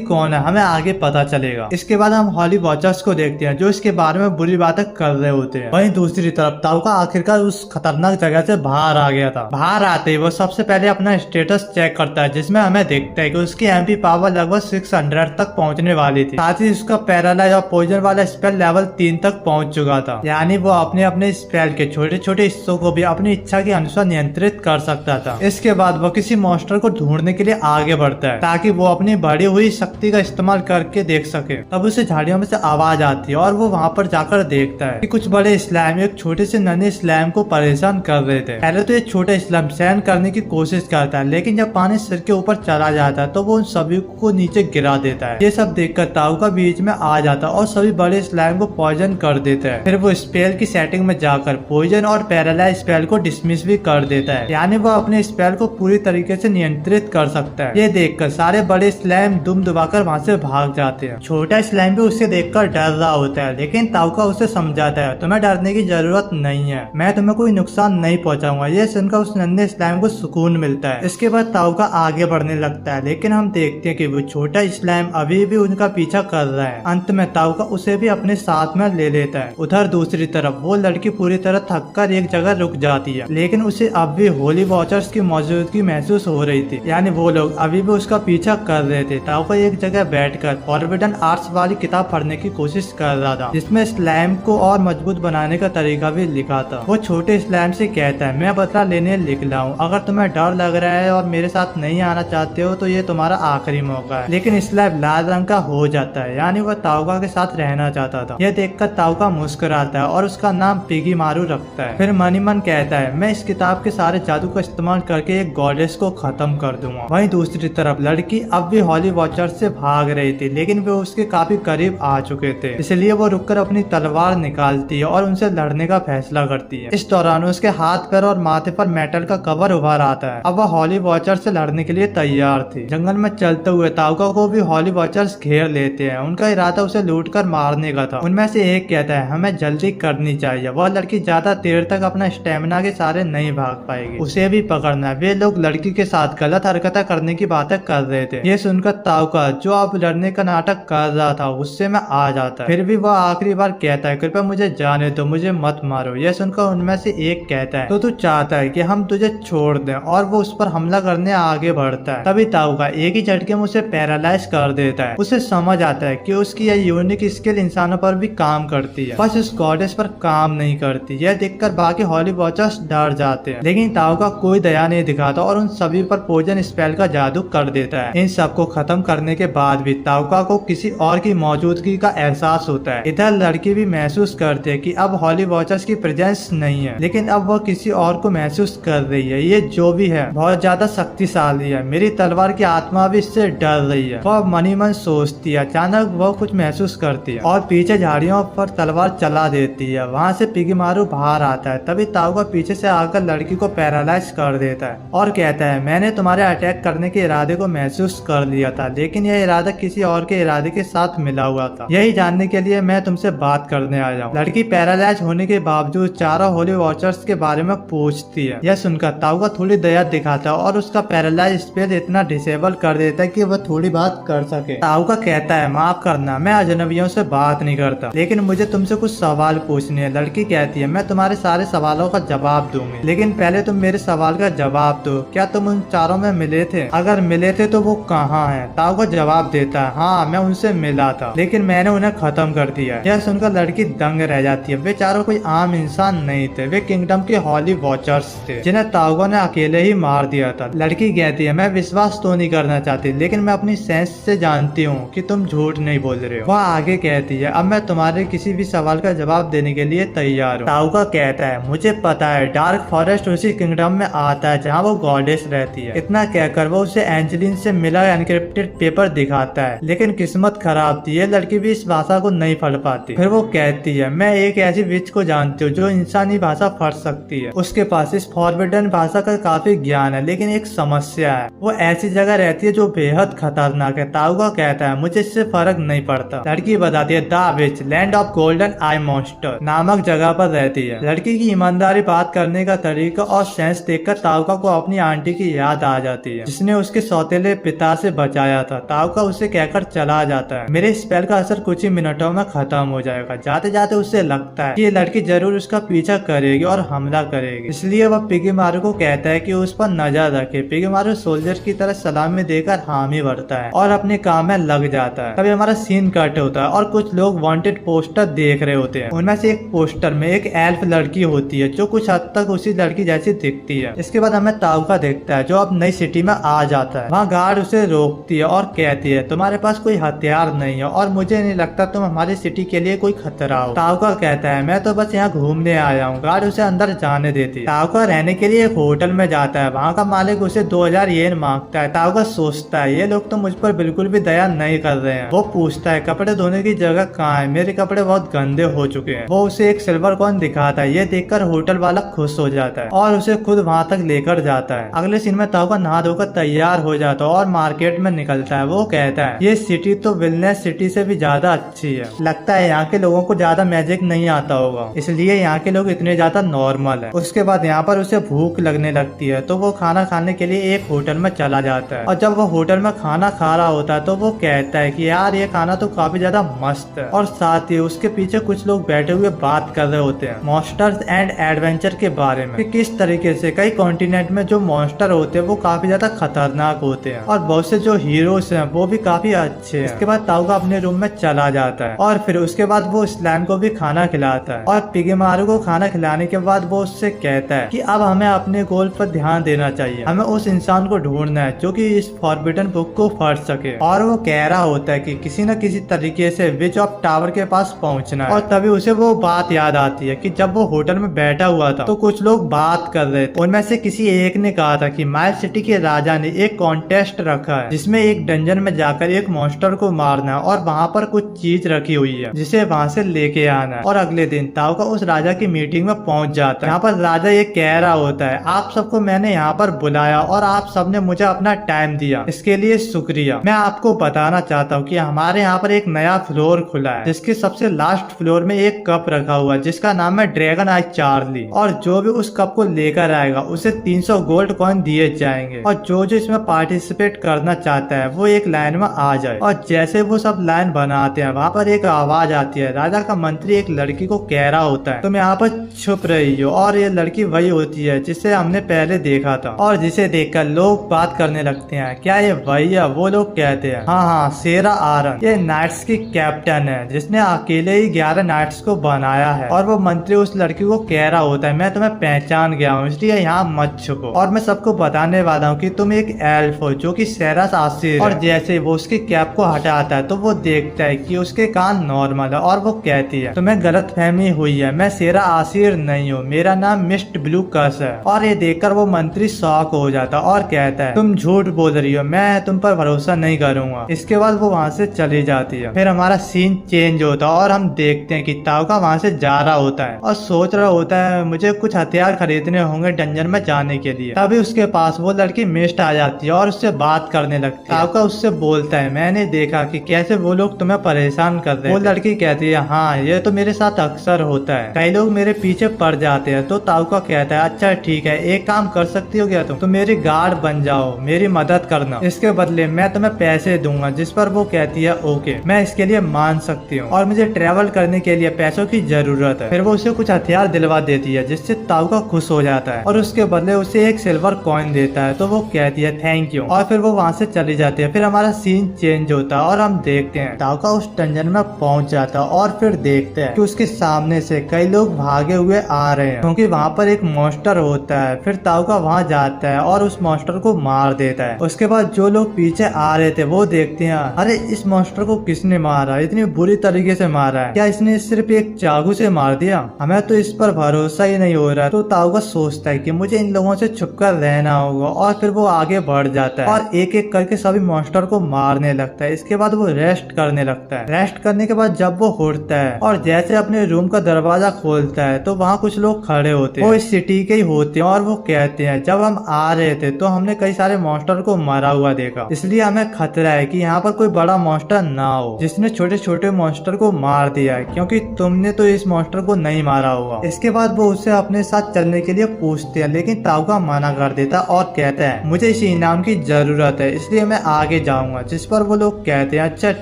कौन है हमें आगे पता चलेगा। इसके बाद हम हॉली वॉचर्स को देखते हैं जो इसके बारे में बुरी बातें कर रहे होते हैं। वहीं दूसरी तरफ ताउका आखिरकार उस खतरनाक जगह से बाहर आ गया था। बाहर आते ही वो सबसे पहले अपना स्टेटस चेक करता है जिसमें हमें देखता है कि उसकी एमपी पावर लगभग 600 तक पहुंचने वाली थी। साथ ही उसका पैरालाइज और पॉइजन वाला स्पेल लेवल 3 तक पहुंच चुका था। यानी वो अपने अपने स्पेल के छोटे छोटे हिस्सों को भी अपनी इच्छा के अनुसार नियंत्रित कर सकता था। इसके बाद वो किसी मॉन्स्टर को ढूंढने के लिए आगे बढ़ता है ताकि वो अपनी बढ़ी हुई शक्ति का इस्तेमाल करके देख सके। तब उसे झाड़ियों में से आवाज आती है और वो वहाँ पर जाकर देखता है कि कुछ बड़े स्लाइम एक छोटे से नन्हे स्लाइम को परेशान कर रहे थे। पहले तो ये छोटा स्लाइम सहन करने की कोशिश करता है लेकिन जब पानी सिर के ऊपर चला जाता है तो वो उन सभी को नीचे गिरा देता है। ये सब देखकर ताउका बीच में आ जाता है और सभी बड़े स्लाइम को पॉइजन कर देता है। फिर वो स्पेल की सेटिंग में जाकर पॉइजन और पैरालाइज स्पेल को डिसमिस भी कर देता है। यानी वो अपने स्पेल को पूरी तरीके से नियंत्रित कर सकता है। ये देखकर सारे बड़े स्लाइम दुम दुबाकर वहाँ से भाग जाते हैं। छोटा स्लाइम भी उसे देखकर डर रहा होता है लेकिन ताउका उसे समझाता है तुम्हें डरने की जरूरत नहीं है, मैं तुम्हें कोई नुकसान नहीं पहुंचाऊंगा। ये सुनकर उस नन्हे स्लाइम को सुकून मिलता है। इसके बाद ताउका आगे बढ़ने लगता है लेकिन हम देखते हैं कि वो छोटा स्लाइम अभी भी उनका पीछा कर रहा है। अंत में ताउका उसे भी अपने साथ में ले लेता है। उधर दूसरी तरफ वो लड़की पूरी तरह थककर एक जगह रुक जाती है लेकिन उसे अब भी होली वॉचर्स की मौजूदगी महसूस हो रही थी। यानी वो लोग अभी भी उसका पीछा कर रहे थे। ताउका एक जगह बैठकर फॉरबिडन आर्ट्स वाली किताब पढ़ने की कोशिश कर रहा था जिसमें स्लाइम को और मजबूत बनाने का तरीका भी लिखा था। वो छोटे स्लाइम से कहता है मैं बदला लेने निकला हूँ, अगर तुम्हें डर लग रहा है और मेरे साथ नहीं आना चाहते हो तो ये तुम्हारा आखिरी मौका है। लेकिन स्लाइम लाल रंग का हो जाता है यानी वो ताउका के साथ रहना चाहता था। यह देखकर ताउका मुस्कुराता है और उसका नाम पिगी मारू रखता है। फिर मन ही मन कहता है मैं इस किताब के सारे जादू का इस्तेमाल करके एक गॉडेस को खत्म कर दूंगा। वहीं दूसरी तरफ लड़की अब भी हॉली वॉचर से भाग रही थी लेकिन वे उसके काफी करीब आ चुके थे, इसलिए वो रुककर अपनी तलवार निकालती है और उनसे लड़ने का फैसला करती है। इस दौरान उसके हाथ पैर और माथे पर मेटल का कवर उभर आता है। अब वह हॉली वॉचर से लड़ने के लिए तैयार थी। जंगल में चलते हुए ताउका को भी हॉली वॉचर्स घेर लेते हैं। उनका इरादा उसे लूटकर मारने का था। उनमें से एक कहता है हमें जल्दी करनी चाहिए, वह लड़की ज्यादा देर तक अपना स्टेमिना के सारे नहीं भाग पाएगी, उसे भी पकड़ना है। वे लोग लड़की के साथ गलत हरकतें करने की बातें कर रहे थे। ये सुनकर ताउका जो अब लड़ने का नाटक कर रहा था उससे में आ जाता है। फिर भी वह आखिरी बार कहता है कृपया मुझे जाने दो, मुझे मत मारो। यह सुनकर उनमें से एक कहता है तो तू चाहता है कि हम तुझे छोड़ दें, और वो उस पर हमला करने आगे बढ़ता है। तभी ताउका एक ही झटके में उसे पैरालाइज कर देता है। उसे समझ आता है कि उसकी यह यूनिक स्किल इंसानों पर भी काम करती है, बस उस गॉडेस पर काम नहीं करती। यह देखकर बाकी हॉली वॉचर्स डर जाते हैं लेकिन ताउका कोई दया नहीं दिखाता और उन सभी पर पॉइजन स्पेल का जादू कर देता है। इन सबको खत्म करने के बाद भी ताउका को किसी और की मौजूदगी का एहसास होता है। इधर लड़की भी महसूस करती है कि अब हॉली वॉचर्स की प्रेजेंस नहीं है लेकिन अब वह किसी और को महसूस कर रही है। ये जो भी है बहुत ज्यादा शक्तिशाली है, मेरी तलवार की आत्मा भी इससे डर रही है। वह मन ही मन सोचती है। अचानक वह कुछ महसूस करती है और पीछे झाड़ियों पर तलवार चला देती है। वहाँ से पिगीमारू बाहर आता है। तभी ताउका पीछे से आकर लड़की को पैरालाइज कर देता है और कहता है मैंने तुम्हारे अटैक करने के इरादे को महसूस कर लिया था लेकिन यह इरादा किसी और के इरादे के साथ मिला हुआ था। यही जानने के लिए मैं तुमसे बात करने आया हूँ। लड़की पैरालाइज होने के बावजूद चारों होली वॉचर्स के बारे में पूछती है। यह सुनकर ताउका थोड़ी दया दिखाता है और उसका पैरालाइज स्पेल इतना डिसेबल कर देता है कि वह थोड़ी बात कर सके। ताउका कहता है माफ करना, मैं अजनबियों से बात नहीं करता लेकिन मुझे तुमसे कुछ सवाल पूछने हैं। लड़की कहती है मैं तुम्हारे सारे सवालों का जवाब दूंगी लेकिन पहले तुम मेरे सवाल का जवाब दो, क्या तुम उन चारों में मिले थे? अगर मिले थे तो वो कहाँ है? ताउका जवाब देता है हाँ मैं उनसे मिला था लेकिन मैंने उन्हें खत्म कर दिया। यह सुनकर लड़की दंग रह जाती है। वे चारों कोई आम इंसान नहीं थे, वे किंगडम के हॉली वॉचर्स थे जिन्हें ताउका ने अकेले ही मार दिया था। लड़की कहती है मैं विश्वास तो नहीं करना चाहती लेकिन मैं अपनी सेंस से जानती हूँ कि तुम झूठ नहीं बोल रहे हो। वह आगे कहती है अब मैं तुम्हारे किसी भी सवाल का जवाब देने के लिए तैयार हूँ। ताउका कहता है मुझे पता है डार्क फॉरेस्ट उसी किंगडम में आता है जहाँ वो गॉडेस रहती है। इतना कहकर वो उसे एंजेलिन से मिला एनक्रिप्टेड पेपर दिखाता है लेकिन किस्मत खराब थी, ये लड़की भी इस भाषा को नहीं पढ़ पाती। फिर वो कहती है मैं एक ऐसी विच को जानती हूँ जो इंसानी भाषा पढ़ सकती है। उसके पास इस फॉरबिडन भाषा का काफी ज्ञान है लेकिन एक समस्या है, वो ऐसी जगह रहती है जो बेहद खतरनाक है। ताउका कहता है मुझे इससे फर्क नहीं पड़ता। लड़की बताती है the which land of golden I monster नामक जगह पर रहती है। लड़की की ईमानदारी, बात करने का तरीका और सेंस देखकर ताउका ताउका को अपनी आंटी की याद आ जाती है जिसने उसके सौतेले पिता से बचाया था। ताउका उसे कहकर चला जाता है, मेरे स्पेल का असर कुछ ही मिनटों में खत्म हो जाएगा। जाते जाते उसे लगता है कि ये लड़की जरूर उसका पीछा करेगी और हमला करेगी, इसलिए वह पिगीमारू को कहता है कि उस पर नजर रखे। पिगीमारू सोल्जर की तरह सलामी देकर हामी भरता है और अपने काम में लग जाता है। तभी हमारा सीन कट होता है और कुछ लोग वांटेड पोस्टर देख रहे होते हैं। उनमें से एक पोस्टर में एक एल्फ लड़की होती है जो कुछ हद तक उसी लड़की जैसी दिखती है। इसके बाद हमें ताउका देखता है जो अब नई सिटी में आ जाता है। वहाँ गार्ड उसे रोकती है और कहती है तुम्हारे पास कोई हथियार नहीं है और मुझे नहीं लगता तुम हमारी सिटी के लिए कोई खतरा हो। ताउका कहता है मैं तो बस यहाँ घूमने आया हूँ। गार्ड उसे अंदर जाने देती है। ताउका रहने के लिए एक होटल में जाता है। वहाँ का मालिक उसे 2000 येन मांगता है। ताउका सोचता है ये लोग तो मुझ पर बिल्कुल भी दया नहीं कर रहे हैं। वो पूछता है कपड़े धोने की जगह कहाँ है, मेरे कपड़े बहुत गंदे हो चुके हैं। वो उसे एक सिल्वर कॉइन दिखाता है। ये देखकर होटल वाला खुश हो जाता है और उसे खुद वहाँ तक लेकर जाता है। अगले सीन में ताउका नहा धोकर तैयार हो जाता है और मार्केट में निकलता है। वो कहता है ये सिटी तो विलनेस सिटी से भी ज्यादा अच्छी है। लगता है यहाँ के लोगों को ज्यादा मैजिक नहीं आता होगा, इसलिए यहाँ के लोग इतने ज्यादा नॉर्मल है। उसके बाद यहाँ पर उसे भूख लगने लगती है तो वो खाना खाने के लिए एक होटल में चला जाता है और जब वो होटल में खाना खा रहा होता है तो वो कहता है कि यार ये खाना तो काफी ज्यादा मस्त है। और साथ ही उसके पीछे कुछ लोग बैठे हुए बात कर रहे होते हैं मॉन्स्टर्स एंड एडवेंचर के बारे में, कि किस तरीके से कई कॉन्टिनेंट में जो मॉन्स्टर होते हैं वो काफी ज्यादा खतरनाक होते हैं और बहुत से जो हीरोज हैं वो भी काफी अच्छे हैं। इसके बाद ताउका अपने रूम में चला जाता है और फिर उसके बाद वो स्लैम को भी खाना खिलाता है और पिगीमारू को खाना खिलाने के बाद वो उससे कहता है कि अब हमें अपने गोल पर ध्यान देना चाहिए। हमें उस इंसान को ढूंढना है जो कि इस फॉरबिडन बुक को पढ़ सके। और वो कह रहा होता है कि किसी न किसी तरीके से विच ऑफ टावर के पास पहुंचना है। और तभी उसे वो बात याद आती है कि जब वो होटल में बैठा हुआ था तो कुछ लोग बात कर रहे थे। उनमें से किसी एक ने कहा था कि माइल सिटी के राजा ने एक कॉन्टेस्ट रखा है जिसमें एक डंजन में जाकर एक मॉन्स्टर को मारना है और वहाँ पर कुछ चीज रखी हुई है जिसे वहाँ से लेके आना है। और अगले दिन ताउका उस राजा की मीटिंग में पहुंच जाता है। यहाँ पर राजा ये कह रहा होता है आप सबको मैंने यहाँ पर बुलाया और आप सबने मुझे अपना टाइम दिया, इसके लिए शुक्रिया। मैं आपको बताना चाहता हूँ कि हमारे यहाँ पर एक नया फ्लोर खुला है जिसके सबसे लास्ट फ्लोर में एक कप रखा हुआ है जिसका नाम है ड्रैगन आई चार्ली। और जो भी उस कप को लेकर आएगा उसे 300 गोल्ड कॉइन दिए जाएंगे और जो जो इसमें पार्टिसिपेट करना चाहता है वो एक लाइन में आ जाए। और जैसे वो सब लाइन बनाते हैं वहाँ पर एक आवाज आती है। राजा का मंत्री एक लड़की को कह रहा होता है तुम यहाँ पर छुप रही हो। और ये लड़की वही होती है जिसे हमने पहले देखा था और जिसे देखकर लोग बात करने लगते हैं क्या ये वही है। वो लोग कहते हैं हाँ सेरा आरन ये नाइट्स की कैप्टन है जिसने अकेले ही 11 नाइट्स को बनाया है। और वो मंत्री उस लड़की को कह रहा होता है मैं तुम्हें पहचान गया हूँ इसलिए यहाँ मत छुपो और मैं सबको बताने वाला हूँ कि तुम एक एल्फ हो जो कि सेरास आसिर। और जैसे वो उसकी कैप को हटाता है तो वो देखता है कि उसके कान नॉर्मल है और वो कहती है तुम्हें गलत फहमी हुई है, मैं सेरा आसिर नहीं हूँ, मेरा नाम मिस्ट ब्लू कस है। और ये देखकर वो मंत्री शॉक हो जाता और कहता है तुम झूठ बोल रही हो, मैं तुम पर भरोसा नहीं करूंगा। इसके बाद वो वहाँ से चली जाती है। फिर हमारा सीन चेंज होता है और हम देखते हैं कि ताउका वहाँ से जा रहा होता है और सोच रहा होता है मुझे कुछ हथियार खरीदने होंगे डंजन में जाने के लिए। तभी उसके पास वो लड़की मिस्ट आ जाती है और उससे बात करने लगती है। ताउका उससे बोलता है मैंने देखा कि कैसे वो लोग तुम्हें परेशान कर रहे हैं। वो लड़की कहती है हाँ ये तो मेरे साथ अक्सर होता है, कई लोग मेरे पीछे पड़ जाते हैं। तो ताउका कहता है अच्छा ठीक है एक काम कर सकती हो क्या तुम मेरी गार्ड बन जाओ, मेरी मदद करना, इसके बदले मैं तुम्हें पैसे दूंगा। जिस पर वो कहती है ओके मैं इसके लिए मान सकती हूँ और मुझे ट्रेवल करने के लिए पैसों की जरूरत है। फिर वो उसे कुछ हथियार दिलवा देती है जिससे ताउका खुश हो जाता है और उसके बदले उसे एक सिल्वर कॉइन देता है। तो वो कहती है थैंक यू और फिर वो वहाँ से चली जाती है। फिर हमारा सीन चेंज होता है और हम देखते हैं ताउका उस डंजन में पहुंच जाता है और फिर देखते हैं कि उसके सामने से कई लोग भागे हुए आ रहे हैं क्योंकि वहाँ पर एक मॉन्स्टर होता है। फिर ताउका वहाँ जाता है और उस मॉन्स्टर को मार देता है। उसके बाद जो लोग पीछे आ रहे थे वो देखते हैं अरे इस मॉन्स्टर को किसने मारा, इतनी बुरी तरीके से मारा है, क्या इसने सिर्फ एक चाकू से मार दिया, हमें तो इस पर भरोसा ही नहीं हो रहा। तो ताउका सोचता है कि मुझे इन लोगों से छुपकर रहना होगा और फिर वो आगे बढ़ जाता है और एक एक करके सभी मॉन्स्टर को मारने लगता है। इसके बाद वो रेस्ट करने लगता है। रेस्ट करने के बाद जब वो उठता है और जैसे अपने रूम का दरवाजा खोलता है तो वहाँ कुछ लोग खड़े होते हैं, वो इस सिटी के ही होते हैं और वो कहते हैं जब हम आ रहे थे तो हमने कई सारे मॉन्स्टर को मारा हुआ देखा, इसलिए हमें खतरा है कि यहाँ पर कोई बड़ा मॉन्स्टर ना हो जिसने छोटे छोटे मॉन्स्टर को मार दिया है, क्योंकि तुमने तो इस मॉन्स्टर को नहीं मारा होगा। इसके बाद वो उससे अपने साथ चलने के लिए पूछते हैं लेकिन ताउका मना कर देता और कहता है मुझे इस इनाम की जरूरत है, इसलिए मैं आगे जाऊंगा। जिस पर वो लोग कहते हैं अच्छा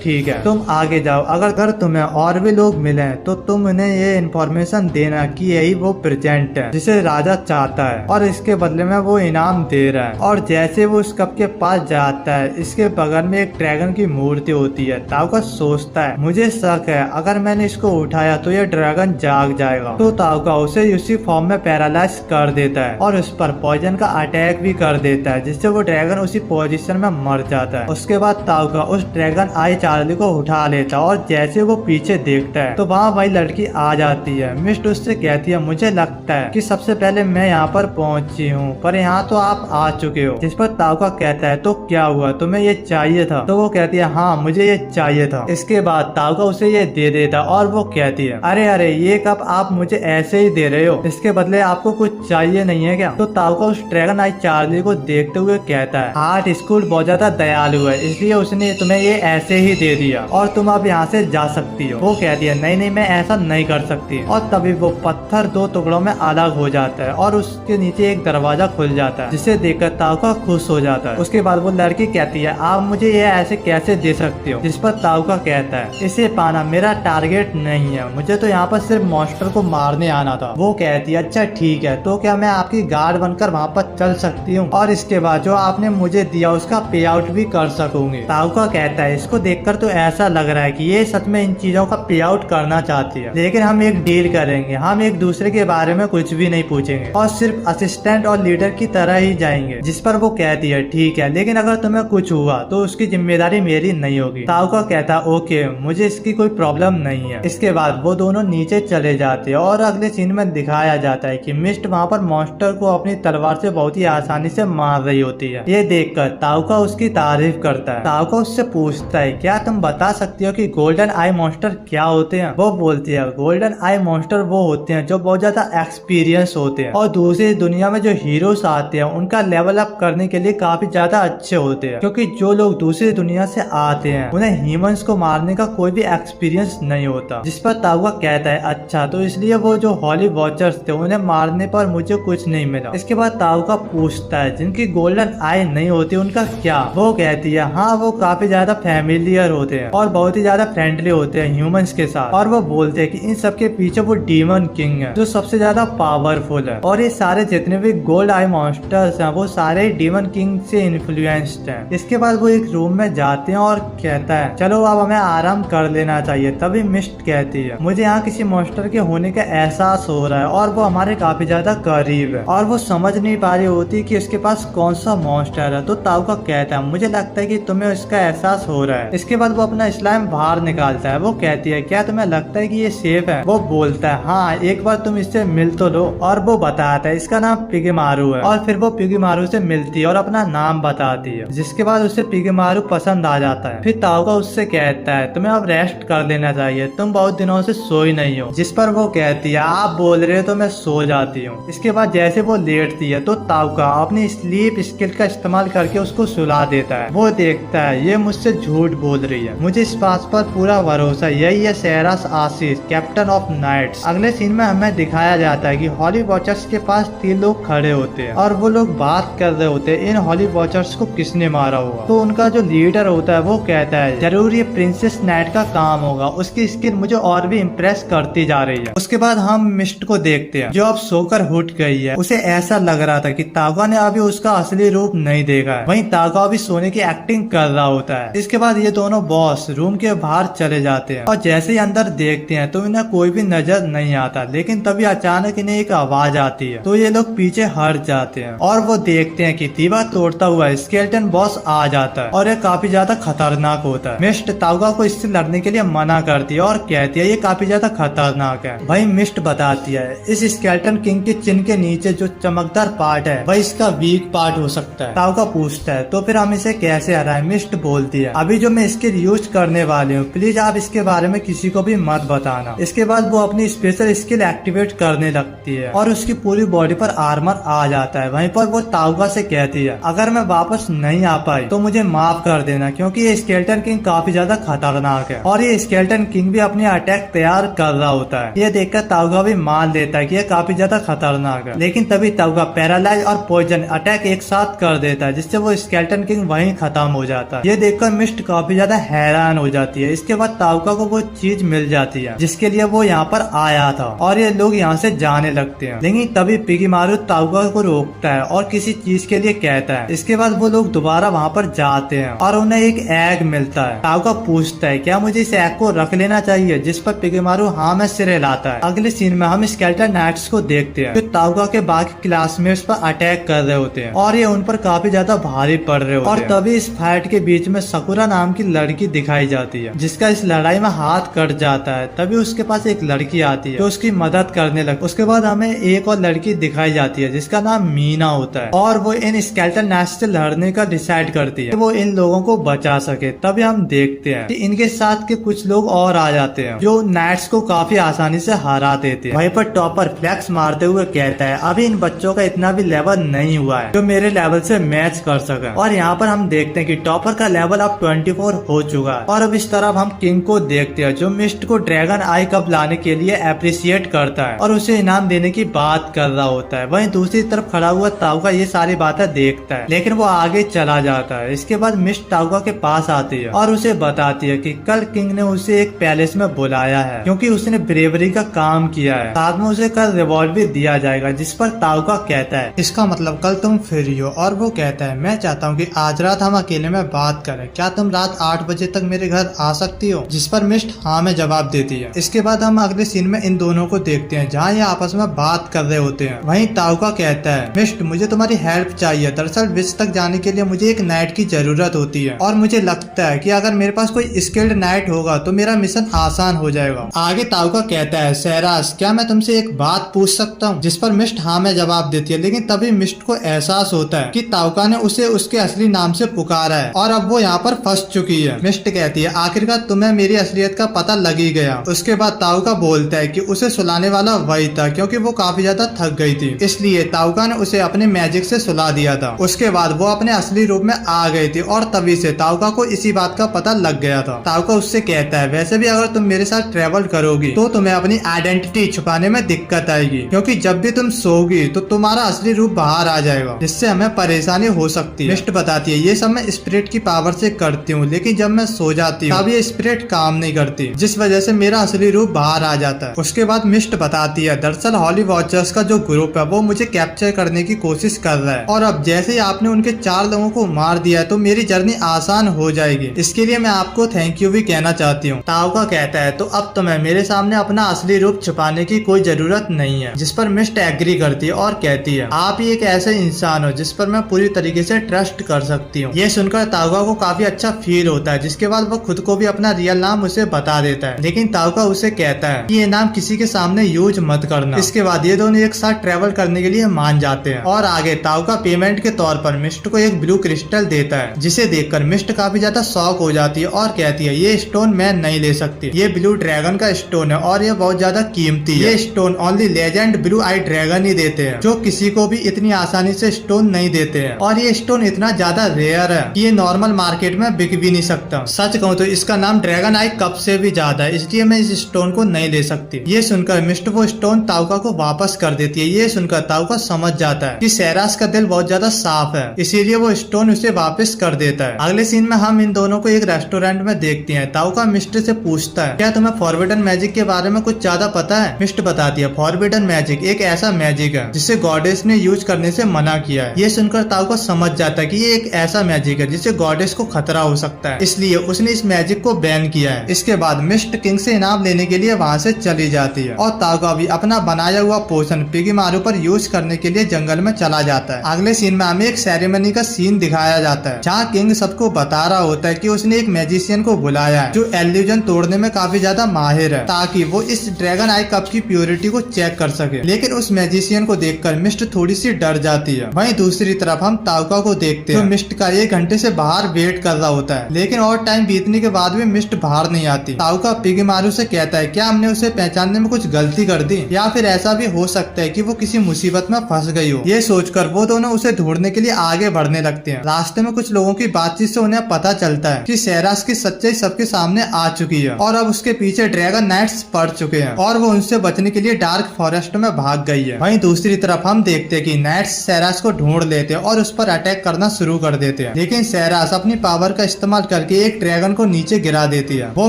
ठीक है तुम आगे जाओ, अगर तुम्हें और भी लोग मिले तो तुम उन्हें ये इन्फॉर्मेशन देना कि यही वो प्रेजेंट है जिसे राजा चाहता है और इसके बदले में वो इनाम दे रहा है। और जैसे वो उस कप के पास जाता है, इसके बगल में एक ड्रैगन की मूर्ति होती है। ताउका सोचता है मुझे शक है अगर मैंने इसको उठाया तो ये ड्रैगन जाग जाएगा, तो ताउका उसे उसी फॉर्म में पैरालाइज कर देता है और उस पर पॉइजन का अटैक भी कर देता है, जिससे वो ड्रैगन उसी पोजीशन में मर जाता है। उसके बाद ताउका उस ड्रैगन आई चार्ली को उठा लेता है और जैसे वो पीछे देखता है तो वहाँ वही लड़की आ जाती है। मिस्ट उससे कहती है मुझे लगता है कि सबसे पहले मैं यहाँ पर पहुंची हूँ, पर यहाँ तो आप आ चुके हो। जिस पर ताउका कहता है तो क्या हुआ, तुम्हें ये चाहिए था? तो वो कहती है हाँ मुझे ये चाहिए था। इसके बाद ताउका उसे ये दे देता और वो कहती है अरे ये कप आप मुझे ऐसे ही दे रहे हो, इसके बदले आपको कुछ चाहिए नहीं है क्या? तो ताउका उस ड्रैगन आई चार्ली को देखते हुए कहता है हार्ट स्कूल बहुत ज्यादा दयालु है, इसलिए उसने तुम्हें ये ऐसे ही दे दिया और तुम अब यहाँ से जा सकती हो। वो कहती है नहीं मैं ऐसा नहीं कर सकती। और तभी वो पत्थर दो टुकड़ों में अलग हो जाता है और उसके नीचे एक दरवाजा खुल जाता है, जिसे देखकर ताउका खुश हो जाता है। उसके बाद वो लड़की कहती है आप मुझे ये ऐसे कैसे दे सकते हो? जिस पर ताउका कहता है इसे पाना मेरा टारगेट नहीं है, मुझे तो यहाँ पर सिर्फ मॉन्स्टर को मारने आना था। वो कहती है अच्छा ठीक है, तो क्या मैं आपकी गार्ड बनकर वहाँ पर चल सकती हूँ और इसके बाद जो आपने मुझे दिया उसका पे आउट भी कर सकूंगी। ताउका कहता है इसको देखकर तो ऐसा लग रहा है कि ये सच में इन चीजों का पे आउट करना चाहती है, लेकिन हम एक डील करेंगे, हम एक दूसरे के बारे में कुछ भी नहीं पूछेंगे और सिर्फ असिस्टेंट और लीडर की तरह ही जाएंगे। जिस पर वो कहती है ठीक है, लेकिन अगर तुम्हें कुछ हुआ तो उसकी जिम्मेदारी मेरी नहीं होगी। ताउका कहता है ओके मुझे इसकी कोई प्रॉब्लम नहीं है। इसके बाद वो दोनों नीचे चले जाते हैं और अगले सीन में दिखाया जाता है कि मिस्ट वहाँ पर मॉन्स्टर को अपनी तलवार से बहुत ही आसानी से मार रही होती है। ये देखकर ताउका उसकी तारीफ करता है। ताउका उससे पूछता है क्या तुम बता सकती हो कि गोल्डन आई मॉन्स्टर क्या होते हैं? वो बोलती है गोल्डन आई मॉन्स्टर वो होते हैं जो बहुत ज्यादा एक्सपीरियंस होते हैं और दूसरी दुनिया में जो हीरोज आते हैं उनका लेवल अप करने के लिए काफी ज्यादा अच्छे होते हैं, क्योंकि जो लोग दूसरी दुनिया से आते हैं उन्हें ह्यूमंस को मारने का कोई भी एक्सपीरियंस नहीं होता। जिस पर ताउका कहता है अच्छा तो इसलिए वो जो हॉली वॉचर्स थे उन्हें मारने पर मुझे कुछ नहीं मिला। इसके बाद ताउका पूछता है जिनकी गोल्डन आई नहीं होती उनका क्या? वो कहती है हाँ वो काफी ज्यादा फैमिलियर होते हैं और बहुत ही ज्यादा फ्रेंडली होते हैं ह्यूमंस के साथ। और वो बोलते हैं कि इन सब के पीछे वो डीमन किंग है जो सबसे ज्यादा पावरफुल है और ये सारे जितने भी गोल्ड आई मॉन्स्टर्स हैं वो सारे डीमन किंग से इन्फ्लुएंस्ड हैं। इसके बाद वो एक रूम में जाते हैं और कहता है चलो अब हमें आराम कर लेना चाहिए। तभी मिस्ट कहती है मुझे यहाँ किसी मॉन्स्टर के होने का एहसास हो रहा है और वो हमारे काफी ज्यादा करीब है, और वो समझ नहीं पा रही होती कि उसके पास कौन सा मॉन्स्टर है। तो ताउका कहता है मुझे लगता है कि तुम्हें उसका एहसास हो रहा है। इसके बाद वो अपना स्लाइम बाहर निकालता है। वो कहती है क्या तुम्हें लगता है कि ये सेफ है? वो बोलता है हाँ एक बार तुम इससे मिल तो लो। और वो बताता है इसका नाम पिगीमारू है। और फिर वो पिगीमारू से मिलती है और अपना नाम बताती है, जिसके बाद उसे पिगीमारू पसंद आ जाता है। फिर ताउका उससे कहता है तुम्हें अब रेस्ट कर लेना चाहिए, तुम बहुत दिनों से सोई नहीं हो। जिस पर वो कहती है आप बोल रहे हो तो मैं सो जाती हूँ। इसके बाद जैसे वो लेटती है तो ताउका अपनी स्लीप स्किल का इस्तेमाल करके उसको सुला देता है। वो देखता है ये मुझसे झूठ बोल रही है, मुझे इस बात पर पूरा भरोसा, यही है सहरास आशीष, कैप्टन ऑफ नाइट्स। अगले सीन में हमें दिखाया जाता है कि हॉली वॉचर्स के पास 3 लोग खड़े होते हैं और वो लोग बात कर रहे होते हैं इन हॉली वॉचर्स को किसने मारा होगा। तो उनका जो लीडर होता है वो कहता है जरूर ये प्रिंसेस नाइट का काम होगा, उसकी स्किल मुझे और भी इम्प्रेस करती जा रही है। उसके बाद हम मिस्ट को देखते हैं जो अब सोकर उठ गई है। उसे ऐसा लग रहा था कि ताउका ने अभी उसका असली रूप नहीं देखा है, वहीं ताउका अभी सोने की एक्टिंग कर रहा होता है। इसके बाद ये दोनों बॉस रूम के बाहर चले जाते हैं और जैसे ही अंदर देखते हैं तो इन्हें कोई भी नजर नहीं आता, लेकिन तभी अचानक इन्हें एक आवाज आती है तो ये लोग पीछे हट जाते हैं और वो देखते हैं कि दीवार तोड़ता हुआ स्केलेटन बॉस आ जाता है और ये काफी ज्यादा खतरनाक होता है। मिस्ट ताउका को इससे लड़ने के लिए मना करती है और कहती है ये काफी ज्यादा खतरनाक है। वही मिस्ट बताती है इस स्केलेटन किंग के चिन्ह के नीचे जो चमकदार पार्ट है वही इसका वीक पार्ट हो सकता है। ताउका पूछता है तो फिर हम इसे कैसे हराएं? मिस्ट बोलती है अभी जो मैं इसके यूज करने वाली हूँ प्लीज आप इसके बारे में किसी को भी मत बताना। इसके बाद वो अपनी स्पेशल स्किल एक्टिवेट करने लगती है और उसकी पूरी बॉडी पर आर्मर आ जाता है। वहीं पर वो ताउका से कहती है अगर मैं वापस नहीं आ पाई तो मुझे माफ कर देना, क्योंकि ये स्केलेटन किंग काफी ज्यादा खतरनाक है। और ये स्केलेटन किंग भी अपनी अटैक तैयार कर रहा होता है। ये देखकर ताउका भी मान लेता है कि ये काफी ज्यादा खतरनाक है, लेकिन तभी ताउका पैरालाइज और पॉइजन अटैक एक साथ कर देता है, जिससे वो स्केलेटन किंग वहीं खत्म हो जाता है। ये देखकर मिस्ट काफी ज्यादा हैरान हो जाती है। इसके बाद ताउका को वो चीज मिल जाती है जिसके लिए वो यहाँ पर आया था और ये लोग यहाँ से जाने लगते हैं। लेकिन तभी पिगीमारू ताउका को रोकता है और किसी चीज के लिए कहता है। इसके बाद वो लोग दोबारा वहाँ पर जाते हैं और उन्हें एक एग मिलता है। ताउका पूछता है क्या मुझे इस एग को रख लेना चाहिए, जिस पर पिगीमारू हाँ में सिर हिलाता है। अगले सीन में हम स्केलेटन नाइट्स को देखते हैं जो ताउका के बाकी क्लासमेट्स पर अटैक कर रहे होते हैं और ये उन पर काफी ज्यादा भारी पड़ रहे होते हैं। और तभी इस फाइट के बीच में सकुरा नाम की लड़की दिखाई जाती है जिसका इस लड़ाई में हाथ कट जाता है। तभी उसके पास एक लड़की आती है जो उसकी मदद करने लगती है। उसके बाद हमें एक और लड़की दिखाई जाती है जिसका नाम मीना होता है और वो इन स्केलेटन नाइट्स से लड़ने का डिसाइड करती है, वो इन लोगों को बचा सके। तभी हम देखते हैं कि इनके साथ के कुछ लोग और आ जाते हैं जो नाइट्स को काफी आसानी से हरा देते हैं। वहीं पर टॉपर फ्लैक्स मारते हुए कहता है अभी इन बच्चों का इतना भी लेवल नहीं हुआ है जो मेरे लेवल से मैच कर सके। और यहाँ पर हम देखते हैं कि टॉपर का लेवल अब 24 हो चुका है। और अब इस तरफ हम किंग को देखते हैं जो मिस्ट को ड्रैगन आई कप लाने के लिए अप्रिशिएट करता है और उसे इनाम देने की बात कर रहा होता है। वहीं दूसरी तरफ खड़ा हुआ ताउका ये सारी बातें देखता है लेकिन वो आगे चला जाता है। इसके बाद मिस्ट ताउका के पास आती है और उसे बताती है कि कल किंग ने उसे एक पैलेस में बुलाया है क्योंकि उसने ब्रेवरी का काम किया है। साथ में उसे कल रिवॉर्ड भी दिया जाएगा, जिस पर ताउका कहता है इसका मतलब कल तुम फ्री हो। और वो कहता है मैं चाहता हूँ कि आज रात हम अकेले में बात करें, क्या तुम रात 8 बजे तक मेरे घर आ सकती हो, जिस पर मिस्ट हाँ में जवाब देती है। इसके बाद हम अगले सीन में इन दोनों को देखते हैं जहाँ ये आपस में बात कर रहे होते हैं। वहीं ताउका कहता है मिस्ट मुझे तुम्हारी हेल्प चाहिए, दरअसल विच तक जाने के लिए मुझे एक नाइट की जरूरत होती है और मुझे लगता है कि अगर मेरे पास कोई स्किल्ड नाइट होगा तो मेरा मिशन आसान हो जाएगा। आगे ताउका कहता है सैरास क्या मैं तुमसे एक बात पूछ सकता हूँ, जिस पर मिस्ट हाँ में जवाब देती है। लेकिन तभी मिस्ट को एहसास होता है कि ताउका ने उसे उसके असली नाम से पुकारा है और अब वो यहाँ पर फंस चुकी है। मिस्ट कहती है आखिरकार तुम्हें मेरी असलियत का पता लग ही गया। उसके बाद ताउका बोलता है कि उसे सुलाने वाला वही था क्योंकि वो काफी ज्यादा थक गई थी, इसलिए ताउका ने उसे अपने मैजिक से सुला दिया था। उसके बाद वो अपने असली रूप में आ गई थी और तभी से ताउका को इसी बात का पता लग गया था। ताउका उससे कहता है वैसे भी अगर तुम मेरे साथ ट्रेवल करोगी तो तुम्हें अपनी आइडेंटिटी छुपाने में दिक्कत आएगी क्योंकि जब भी तुम सोओगी तो तुम्हारा असली रूप बाहर आ जाएगा, जिससे हमें परेशानी हो सकती है। मिस्ट बताती है ये सब मैं स्पिरिट की पावर से करती हूँ, लेकिन जब मैं सो जाती हूँ तब ये स्पिरिट काम नहीं करती, जिस वजह से मेरा असली रूप बाहर आ जाता है। उसके बाद मिस्ट बताती है दरअसल हॉली वॉचर्स का जो ग्रुप है वो मुझे कैप्चर करने की कोशिश कर रहा है और अब जैसे ही आपने उनके 4 लोगों को मार दिया है तो मेरी जर्नी आसान हो जाएगी। इसके लिए मैं आपको थैंक यू भी कहना चाहती हूँ। ताउका कहता है तो अब तुम्हें मेरे सामने अपना असली रूप छुपाने की कोई जरूरत नहीं है, जिस पर मिस्ट एग्री करती है और कहती है आप ही एक ऐसे इंसान हो जिस पर मैं पूरी तरीके से ट्रस्ट कर सकती हूँ। ये सुनकर ताउका को काफी अच्छा फील होता है, जिसके बाद वो खुद को भी अपना रियल नाम उसे बता देता है। लेकिन ताउका उसे कहता है कि ये नाम किसी के सामने यूज मत करना। इसके बाद ये दोनों एक साथ ट्रेवल करने के लिए मान जाते हैं और आगे ताउका पेमेंट के तौर पर मिस्ट को एक ब्लू क्रिस्टल देता है, जिसे देखकर मिस्ट काफी ज्यादा शॉक हो जाती है और कहती है ये स्टोन मैं नहीं ले सकती, ये ब्लू ड्रैगन का स्टोन है और ये बहुत ज्यादा कीमती है। ये स्टोन ओनली लेजेंड ब्लू आई ड्रैगन ही देते हैं, जो किसी को भी इतनी आसानी से स्टोन नहीं देते हैं और ये स्टोन इतना ज्यादा रेयर है कि ये नॉर्मल मार्केट में बिक भी नहीं सकता। सच कहूँ तो इसका नाम ड्रैगन आई कप से भी ज्यादा है, इसलिए मैं इस स्टोन को नहीं ले सकती। ये सुनकर मिस्ट वो स्टोन ताउका को वापस कर देती है। ये सुनकर ताउका समझ जाता है कि सैरास का दिल बहुत ज्यादा साफ है, इसीलिए वो स्टोन उसे वापस कर देता है। अगले सीन में हम इन दोनों को एक रेस्टोरेंट में देखते हैं। ताउका मिस्ट से पूछता है क्या तुम्हें फॉरबिडन मैजिक के बारे में कुछ ज्यादा पता है। मिस्ट बताती है फॉरबिडन मैजिक एक ऐसा मैजिक है जिसे गॉडेस ने यूज करने से मना किया है। ये सुनकर ताउका समझ जाता है कि ये एक ऐसा मैजिक है जिससे गॉडेस को खतरा हो सकता है, इसलिए उसने इस मैजिक को बैन किया है। इसके बाद मिस्ट किंग से इनाम लेने के लिए वहाँ से चली जाती है और ताउका भी अपना बनाया हुआ पोशन पिगीमारू पर यूज करने के लिए जंगल में चला जाता है। अगले सीन में हमें एक सेरेमनी का सीन दिखाया जाता है जहाँ किंग सबको बता रहा होता है कि उसने एक मैजिशियन को बुलाया है जो एल्यूजन तोड़ने में काफी ज्यादा माहिर है, ताकि वो इस ड्रैगन आई कप की प्योरिटी को चेक कर सके। लेकिन उस मैजिशियन को देखकर मिस्ट थोड़ी सी डर जाती है। वहीं दूसरी तरफ हम ताउका को देखते हैं जो मिस्ट का 1 घंटे से बाहर वेट कर रहा होता है, लेकिन और टाइम बीतने के बाद भी मिस्ट बाहर नहीं आती। ताउका पिगीमारू से कहता है क्या हमने उसे पहचानने में कुछ गलती कर दी या फिर ऐसा भी हो सकता है कि वो किसी मुसीबत में फंस गई हो। ये सोचकर वो दोनों उसे ढूंढने के लिए आगे बढ़ने लगते हैं। रास्ते में कुछ लोगों की बातचीत से उन्हें पता चलता है कि सैरास की सच्चाई सबके सामने आ चुकी है और अब उसके पीछे ड्रैगन नाइट्स पड़ चुके हैं और वो उनसे बचने के लिए डार्क फॉरेस्ट में भाग गई है। वहीं दूसरी तरफ तरफ हम देखते हैं कि नाइट्स सैरास को ढूंढ लेते हैं और उस पर अटैक करना शुरू कर देते हैं, लेकिन सैरास अपनी पावर का इस्तेमाल करके एक ड्रैगन को नीचे गिरा देती है। वो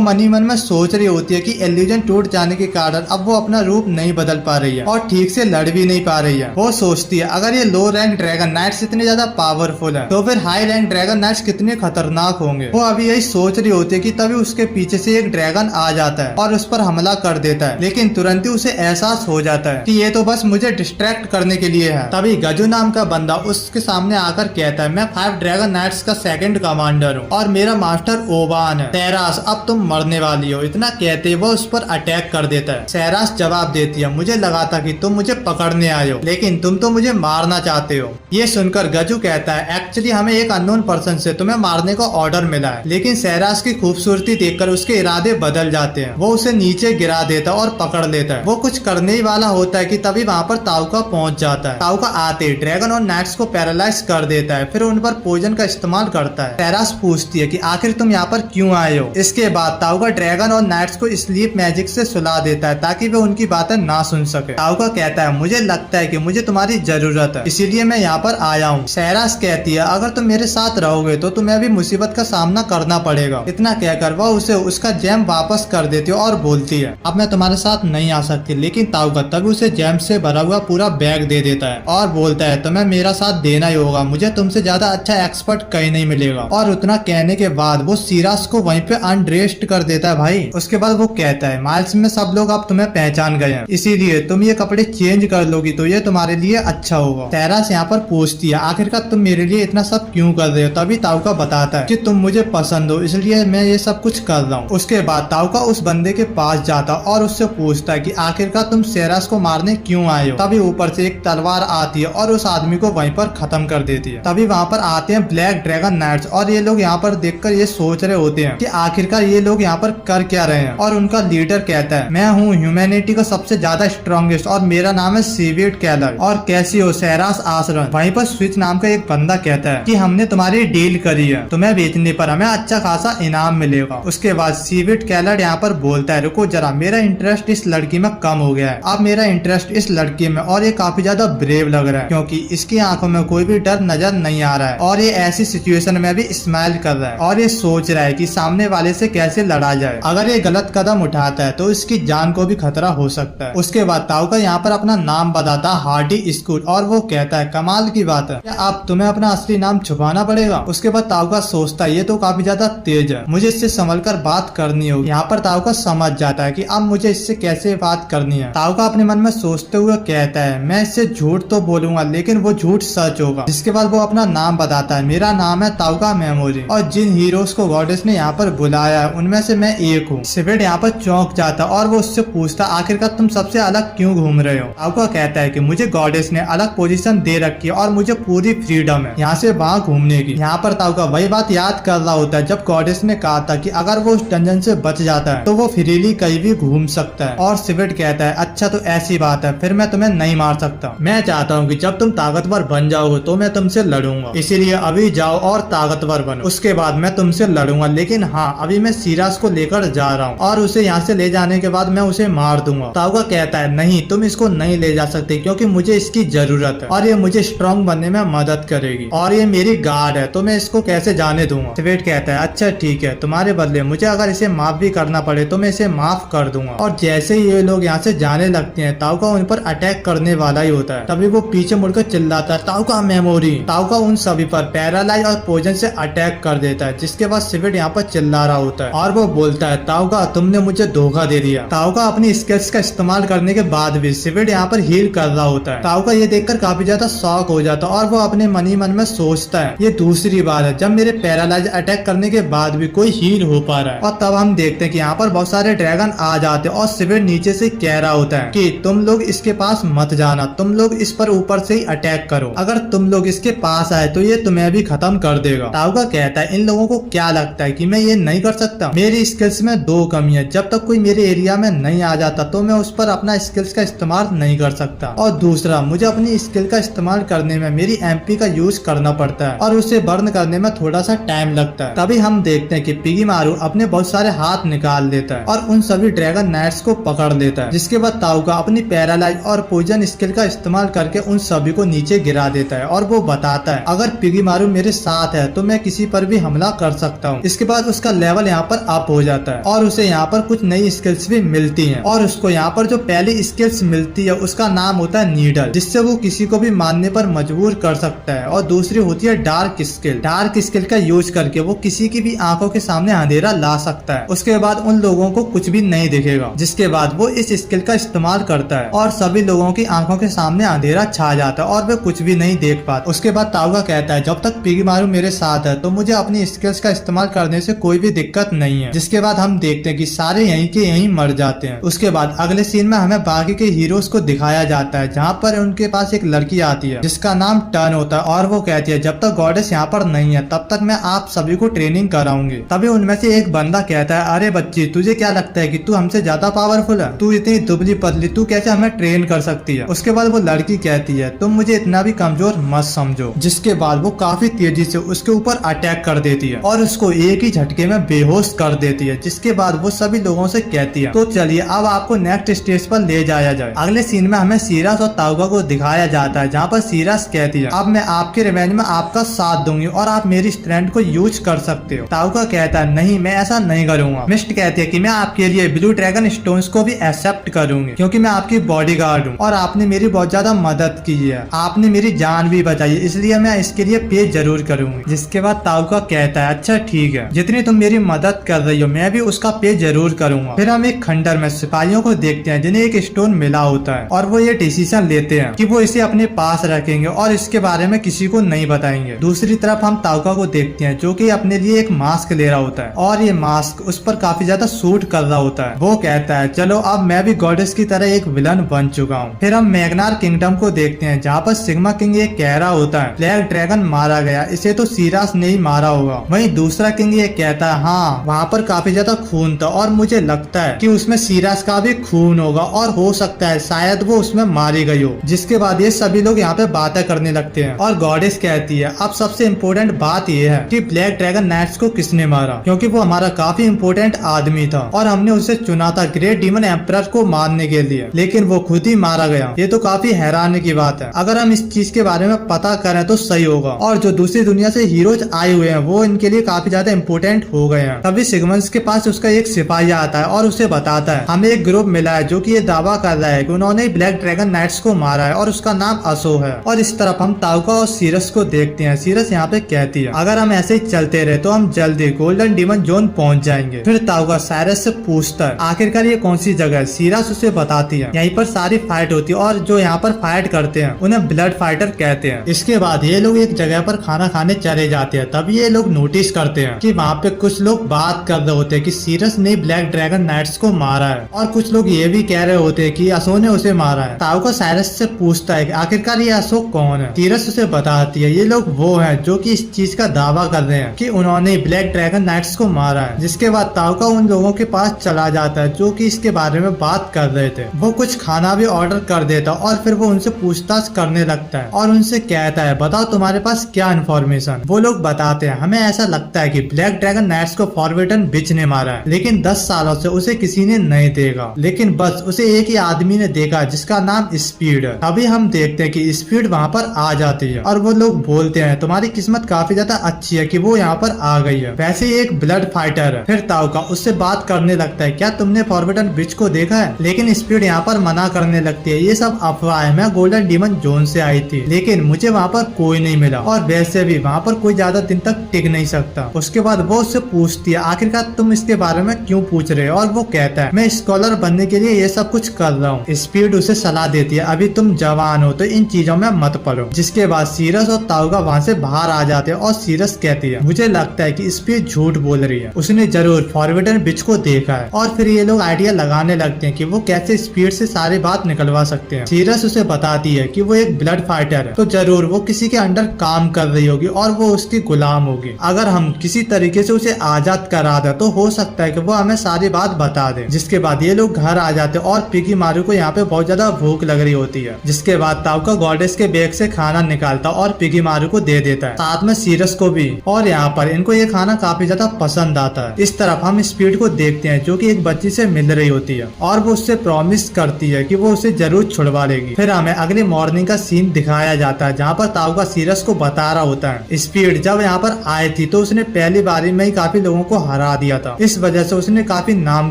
मन ही मन में सोच रही होती है कि इल्यूजन टूट जाने के कारण अब वो अपना रूप नहीं बदल पा रही है और ठीक से लड़ भी नहीं पा रही है। वो सोचती है अगर ये लो रैंक ड्रैगन नाइट्स इतने ज्यादा पावरफुल है तो फिर हाई रैंक ड्रैगन नाइट्स कितने खतरनाक होंगे। वो अभी यही सोच रही होती है कि तभी उसके पीछे से एक ड्रैगन आ जाता है और उस पर हमला कर देता है, लेकिन तुरंत ही उसे एहसास हो जाता है कि ये तो बस मुझे डिस्ट्रैक्ट करने के लिए है। तभी गजू नाम का बंदा उसके सामने आकर कहता है मैं 5 ड्रैगन नाइट्स का सेकंड कमांडर हूँ और मेरा मास्टर ओबान है। सैरास अब तुम मरने वाली हो। इतना कहते वो उस पर अटैक कर देता है। सैरास जवाब देती है मुझे लगा था कि तुम मुझे पकड़ने आए हो, लेकिन तुम तो मुझे मारना चाहते हो। ये सुनकर गजू कहता है एक्चुअली हमें एक अननोन पर्सन से तुम्हें मारने का ऑर्डर मिला है, लेकिन सैरास की खूबसूरती देखकर उसके इरादे बदल जाते हैं। वो उसे नीचे गिरा देता है और पकड़ लेता है। वो कुछ करने ही वाला होता है कि तभी वहाँ पर ताउका पहुँच जाता है। ताउका आते ही ड्रैगन और नाइट्स को पैरालाइज कर देता है, फिर उन पर पॉइजन का इस्तेमाल करता है। सैरास पूछती है कि आखिर तुम यहाँ पर क्यों आए हो। इसके बाद ताउका ड्रैगन और नाइट्स को स्लीप मैजिक से सुला देता है ताकि वे उनकी बातें ना सुन सके। ताउका कहता है मुझे लगता है कि मुझे तुम्हारी जरूरत है, इसीलिए मैं यहाँ पर आया हूँ। सैरास कहती है अगर तुम मेरे साथ रहोगे तो तुम्हें भी मुसीबत का सामना करना पड़ेगा। इतना कहकर वह उसे उसका जेम वापस कर देती है और बोलती है अब मैं तुम्हारे साथ नहीं आ सकती, लेकिन ताउका तभी उसे जेम से भरा हुआ पूरा बैग दे देता है और बोलता है तुम्हें मेरा साथ देना ही होगा, मुझे तुमसे ज्यादा अच्छा एक्सपर्ट कहीं नहीं मिलेगा। और उतना कहने के बाद वो सिरास को वहीं पे अनड्रेस्ड कर देता है भाई। उसके बाद वो कहता है माइल्स में सब लोग अब तुम्हें पहचान गए हैं, इसीलिए तुम ये कपड़े चेंज कर लोगी तो ये तुम्हारे लिए अच्छा होगा। सैरास यहाँ पर पूछती है आखिरकार तुम मेरे लिए इतना सब क्यों कर रहे हो। तभी ताउका बताता है कि तुम मुझे पसंद हो इसलिए मैं ये सब कुछ कर रहा हूँ। उसके बाद ताउका उस बंदे के पास जाता और उससे पूछता है कि आखिरकार तुम सैरास को मारने क्यों आए हो। तभी ऊपर से एक तलवार आती है और उस आदमी को वहीं पर खत्म कर देती है। तभी वहाँ पर आते हैं ब्लैक ड्रैगन नाइट्स और ये लोग यहाँ पर देखकर ये सोच रहे होते हैं कि आखिरकार ये लोग यहाँ पर कर क्या रहे हैं। और उनका लीडर कहता है मैं हूँ ह्यूमैनिटी का सबसे ज्यादा स्ट्रॉन्गेस्ट और मेरा नाम है सीविड कैलर। और कैसी हो सैरास आसरन। वहीं पर स्विच नाम का एक बंदा कहता है कि हमने तुम्हारी डील करी है, तुम्हें बेचने पर हमें अच्छा खासा इनाम मिलेगा। उसके बाद सीविड कैलर यहाँ पर बोलता है रुको जरा, मेरा इंटरेस्ट इस लड़की में कम हो गया है। अब मेरा इंटरेस्ट इस लड़की में और ये काफी ज्यादा ब्रेव लग रहा है क्योंकि इसकी आंखों में कोई भी डर नजर नहीं आ रहा है और ये ऐसी सिचुएशन में भी स्माइल कर रहा है और ये सोच रहा है कि सामने वाले से कैसे लड़ा जाए। अगर ये गलत कदम उठाता है तो इसकी जान को भी खतरा हो सकता है। उसके बाद ताउका यहाँ पर अपना नाम बताता है हार्डी स्कूल और वो कहता है कमाल की बात है, क्या अब तुम्हें अपना असली नाम छुपाना पड़ेगा। उसके बाद ताउका सोचता है ये तो काफी ज्यादा तेज है, मुझे इससे संभल कर बात करनी होगी। यहाँ पर ताउका समझ जाता है कि अब मुझे इससे कैसे बात करनी है। ताउका अपने मन में सोचते हुए कहता है मैं इससे झूठ तो बोलूंगा लेकिन वो झूठ सच होगा। जिसके बाद वो अपना नाम बताता है मेरा नाम है ताउका मेमोरी और जिन हीरोज को गॉडेस ने यहाँ पर बुलाया है उनमें से मैं एक हूँ। सिविड यहाँ पर चौंक जाता और वो उससे पूछता आखिरकार तुम सबसे अलग क्यों घूम रहे हो। ताउका कहता है कि मुझे गॉडेस ने अलग पोजीशन दे रखी है और मुझे पूरी फ्रीडम है यहाँ से वहाँ घूमने की। यहाँ पर ताउका वही बात याद कर रहा होता है जब गॉडेस ने कहा था कि अगर वो उस डंजन से बच जाता है तो वो फ्रीली कहीं भी घूम सकता है। और सिविड कहता है अच्छा तो ऐसी बात है, फिर मैं तुम्हें नहीं मार सकता। मैं चाहता हूँ कि जब तुम ताकतवर बन जाओगे तो मैं तुमसे लड़ूंगा, इसीलिए अभी जाओ और ताकतवर बनो, उसके बाद मैं तुमसे लड़ूंगा। लेकिन हाँ अभी मैं सिरास को लेकर जा रहा हूँ और उसे यहाँ से ले जाने के बाद मैं उसे मार दूंगा। ताउका कहता है नहीं तुम इसको नहीं ले जा सकते क्योंकि मुझे इसकी जरूरत है और ये मुझे स्ट्रॉन्ग बनने में मदद करेगी और ये मेरी गार्ड है तो मैं इसको कैसे जाने दूंगा। सिविड कहता है अच्छा ठीक है, तुम्हारे बदले मुझे अगर इसे माफ भी करना पड़े तो मैं इसे माफ कर दूंगा। और जैसे ही ये लोग यहाँ से जाने लगते हैं ताउका उन पर अटैक करने वाला ही होता है। तभी वो पीछे मुड़कर चिल्लाता है ताउका मेमोरी। ताउका उन सभी पर पैरालाइज और पॉइजन से अटैक कर देता है। जिसके बाद सिविड यहाँ पर चिल्ला रहा होता है और वो बोलता है ताउका तुमने मुझे धोखा दे दिया। ताउका अपनी स्किल्स का इस्तेमाल करने के बाद भी सिविड यहाँ पर हील कर रहा होता है। ताउका ये देखकर काफी ज्यादा शॉक हो जाता है और वो अपने मन ही मन में सोचता है ये दूसरी बार है जब मेरे पैरालाइज अटैक करने के बाद भी कोई हील हो पा रहा है। और तब हम देखते हैं कि यहाँ पर बहुत सारे ड्रैगन आ जाते हैं और सिविड नीचे से कह रहा होता है कि तुम लोग इसके पास मत जाना, तुम लोग इस पर ऊपर से ही अटैक करो, अगर तुम लोग इसके पास आए तो ये तुम्हें भी खत्म कर देगा। ताउका कहता है इन लोगों को क्या लगता है कि मैं ये नहीं कर सकता। मेरी स्किल्स में दो कमी है, जब तक कोई मेरे एरिया में नहीं आ जाता तो मैं उस पर अपना स्किल्स का इस्तेमाल नहीं कर सकता, और दूसरा मुझे अपनी स्किल का इस्तेमाल करने में मेरी एमपी का यूज करना पड़ता है और उसे बर्न करने में थोड़ा सा टाइम लगता है। तभी हम देखते हैं कि पिगीमारू अपने बहुत सारे हाथ निकाल देता है और उन सभी ड्रैगन नाइट्स को पकड़ लेता है। जिसके बाद ताउका अपनी पैरालाइज और पॉइजन स्किल का इस्तेमाल करके उन सभी को नीचे गिरा देता है और वो बताता है अगर पिगीमारू मेरे साथ है तो मैं किसी पर भी हमला कर सकता हूँ। इसके बाद उसका लेवल यहाँ पर अप हो जाता है और उसे यहाँ पर कुछ नई स्किल्स भी मिलती हैं और उसको यहाँ पर जो पहली स्किल्स मिलती है उसका नाम होता है नीडल, जिससे वो किसी को भी मारने पर मजबूर कर सकता है। और दूसरी होती है डार्क स्किल। डार्क स्किल का यूज करके वो किसी की भी आंखों के सामने अंधेरा ला सकता है। उसके बाद उन लोगों को कुछ भी नहीं दिखेगा, जिसके बाद वो इस स्किल का इस्तेमाल करता है और सभी लोगों की आंखों के सामने अंधेरा छा जाता है और वे कुछ भी नहीं देख पाते। उसके बाद ताउगा कहता है जब तक पिगीमारू मेरे साथ है तो मुझे अपनी स्किल्स का इस्तेमाल करने से कोई भी दिक्कत नहीं है। जिसके बाद हम देखते हैं कि सारे यहीं के यहीं मर जाते हैं। उसके बाद अगले सीन में हमें बाकी के हीरोज को दिखाया जाता है जहाँ पर उनके पास एक लड़की आती है जिसका नाम टर्न होता है और वो कहती है जब तक गॉडेस यहाँ पर नहीं है तब तक मैं आप सभी को ट्रेनिंग कराऊंगी। तभी उनमें से एक बंदा कहता है अरे बच्ची, तुझे क्या लगता है कि तू हमसे ज्यादा पावरफुल है? तू इतनी दुबली पतली, तू कैसे हमें ट्रेन कर सकती है? उसके बाद वो लड़की कहती है तुम मुझे इतना भी कमजोर मत समझो। जिसके बाद वो काफी तेजी से उसके ऊपर अटैक कर देती है और उसको एक ही झटके में बेहोश कर देती है। जिसके बाद वो सभी लोगों से कहती है तो चलिए अब आपको नेक्स्ट स्टेज पर ले जाया जाए। अगले सीन में हमें सीरास और ताउगा को दिखाया जाता है जहाँ पर सीरास कहती है अब मैं आपके रिवेंज में आपका साथ दूंगी और आप मेरी स्ट्रेंथ को यूज कर सकते हो। ताउगा कहता है नहीं, मैं ऐसा नहीं करूंगा। मिस्ट कहती है कि मैं आपके लिए ब्लू ड्रैगन स्टोन्स को भी एक्सेप्ट करूंगी क्योंकि मैं आपकी बॉडीगार्ड हूँ और आपने मेरी बहुत ज्यादा मदद की है, आपने मेरी जान भी बचाई, इसलिए मैं इसके लिए पे जरूर करूंगी। जिसके बाद ताउगा कहता है अच्छा ठीक है, जितनी तुम मेरी मदद कर रही हो मैं भी उसका पे जरूर करूंगा। फिर हम एक खंडर में सिपाहियों को देखते हैं जिन्हें एक स्टोन मिला होता है और वो ये डिसीजन लेते हैं कि वो इसे अपने पास रखेंगे और इसके बारे में किसी को नहीं बताएंगे। दूसरी तरफ हम ताउगा को देखते हैं जो कि अपने लिए एक मास्क ले रहा होता है और ये मास्क उस पर काफी ज्यादा सूट कर रहा होता है। वो कहता है चलो अब मैं भी गॉडेस की तरह एक विलन बन चुका हूँ। फिर हम मैग्नार किंगडम को देखते हैं जहाँ पर सिग्मा किंग ये कह रहा होता है ब्लैक ड्रैगन मारा गया, इसे तो सीरास ने ही मारा होगा। वहीं दूसरा किंग ये कहता है हाँ वहाँ पर काफी ज्यादा खून था और मुझे लगता है कि उसमें सीरास का भी खून होगा और हो सकता है शायद वो उसमें मारी गई हो। जिसके बाद ये सभी लोग यहाँ पे बातें करने लगते हैं और गॉडेस कहती है अब सबसे इम्पोर्टेंट बात ये है कि ब्लैक ड्रैगन नाइट्स को किसने मारा, क्योंकि वो हमारा काफी इम्पोर्टेंट आदमी था और हमने उसे चुना था ग्रेट डीमन एम्परर को मारने के लिए, लेकिन वो खुद ही मारा गया। ये तो काफी हैरानी की बात है। अगर हम इस चीज के बारे में पता करें तो सही होगा और जो दूसरी दुनिया से हीरोज आए हुए हैं वो इनके लिए काफी ज्यादा इम्पोर्टेंट हो गए हैं। तभी सिगमंस के पास उसका एक सिपाही आता है और उसे बताता है हमें एक ग्रुप मिला है जो कि ये दावा कर रहा है कि उन्होंने ब्लैक ड्रैगन नाइट्स को मारा है और उसका नाम असो है। और इस तरफ हम ताउगा और सीरस को देखते हैं। सीरस यहाँ पे कहती है अगर हम ऐसे ही चलते रहे तो हम जल्दी गोल्डन डीमन जोन पहुँच जाएंगे। फिर ताउगा साइरस से पूछता है आखिरकार ये कौन सी जगह है। सीरस उसे बताती है यहीं पर सारी फाइट होती है और जो यहाँ पर फाइट करते हैं उन्हें ब्लड फाइटर कहते हैं। इसके बाद ये लोग एक जगह पर खाना खाने चले जाते हैं। तब ये लोग नोटिस करते हैं कि वहाँ पे कुछ लोग बात कर रहे होते हैं कि सीरस ने ब्लैक ड्रैगन नाइट्स को मारा है और कुछ लोग ये भी कह रहे होते हैं कि असो ने उसे मारा है। ताउगा साइरस से पूछता है कि आखिरकार ये असो कौन है। सीरस उसे बताती है ये लोग वो हैं जो कि इस चीज का दावा कर रहे हैं कि उन्होंने ब्लैक ड्रैगन नाइट्स को मारा है। जिसके बाद ताउगा उन लोगों के पास चला जाता है जो कि इसके बारे में बात कर रहे थे। वो कुछ खाना भी ऑर्डर कर देता और फिर वो उनसे पूछताछ करने लगता है और उनसे कहता है बताओ तुम्हारे पास क्या इन्फॉर्मेशन। वो लोग बताते हैं हमें ऐसा लगता है कि ब्लैक ड्रैगन नाइट्स को फॉरबिडन विच ने मारा है, लेकिन 10 सालों से उसे किसी ने नहीं देखा, लेकिन बस उसे एक ही आदमी ने देखा जिसका नाम स्पीड है। अभी हम देखते हैं कि स्पीड वहाँ पर आ जाती है और वो लोग बोलते हैं तुम्हारी किस्मत काफी ज्यादा अच्छी है कि वो यहाँ पर आ गई है, वैसे ही एक ब्लड फाइटर है। फिर ताउगा उससे बात करने लगता है क्या तुमने फॉरबिडन विच को देखा है, लेकिन स्पीड यहाँ पर मना करने लगती है ये सब अफवाह है, मैं गोल्डन डीमन जोन से आई थी लेकिन मुझे वहाँ पर कोई नहीं मिला और वैसे भी वहाँ पर कोई ज्यादा दिन तक टिक नहीं सकता। उसके बाद वो उससे पूछती है आखिरकार तुम इसके बारे में क्यों पूछ रहे हो और वो कहता है मैं स्कॉलर बनने के लिए ये सब कुछ कर रहा हूँ। स्पीड उसे सलाह देती है अभी तुम जवान हो तो इन चीजों में मत पड़ो। जिसके बाद सीरस और ताउगा वहाँ से बाहर आ जाते हैं और सीरस कहती है मुझे लगता है कि स्पीड झूठ बोल रही है, उसने जरूर फॉरबिडन विच को देखा है। और फिर ये लोग आइडिया लगाने लगते हैं कि वो कैसे स्पीड से सारी बात निकलवा सकते हैं। सीरस उसे बताती है कि वो एक ब्लड फाइटर है तो जरूर वो किसी के अंडर काम कर रही होगी और वो उसकी गुलाम होगी। अगर हम किसी तरीके से उसे आजाद करा दे तो हो सकता है कि वो हमें सारी बात बता दे। जिसके बाद ये लोग घर आ जाते हैं और पिगीमारू को यहाँ पे बहुत ज्यादा भूख लग रही होती है। जिसके बाद ताउगा गॉडेस के बैग से खाना निकालता और पिगीमारू को दे देता है, साथ में सीरस को भी। और यहाँ पर इनको ये खाना काफी ज्यादा पसंद आता है। इस तरफ हम स्पीड को देखते हैं जो कि एक बच्ची से मिल रही होती है और वो उससे प्रॉमिस करती है कि वो उसे जरूर छुड़वा छुड़वा लेगी। फिर हमें अगली मॉर्निंग का सीन दिखाया जाता है जहाँ पर ताउका सीरियस को बता रहा होता है स्पीड जब यहाँ पर आए थी तो उसने पहली बारी में ही काफी लोगों को हरा दिया था। इस वजह से उसने काफी नाम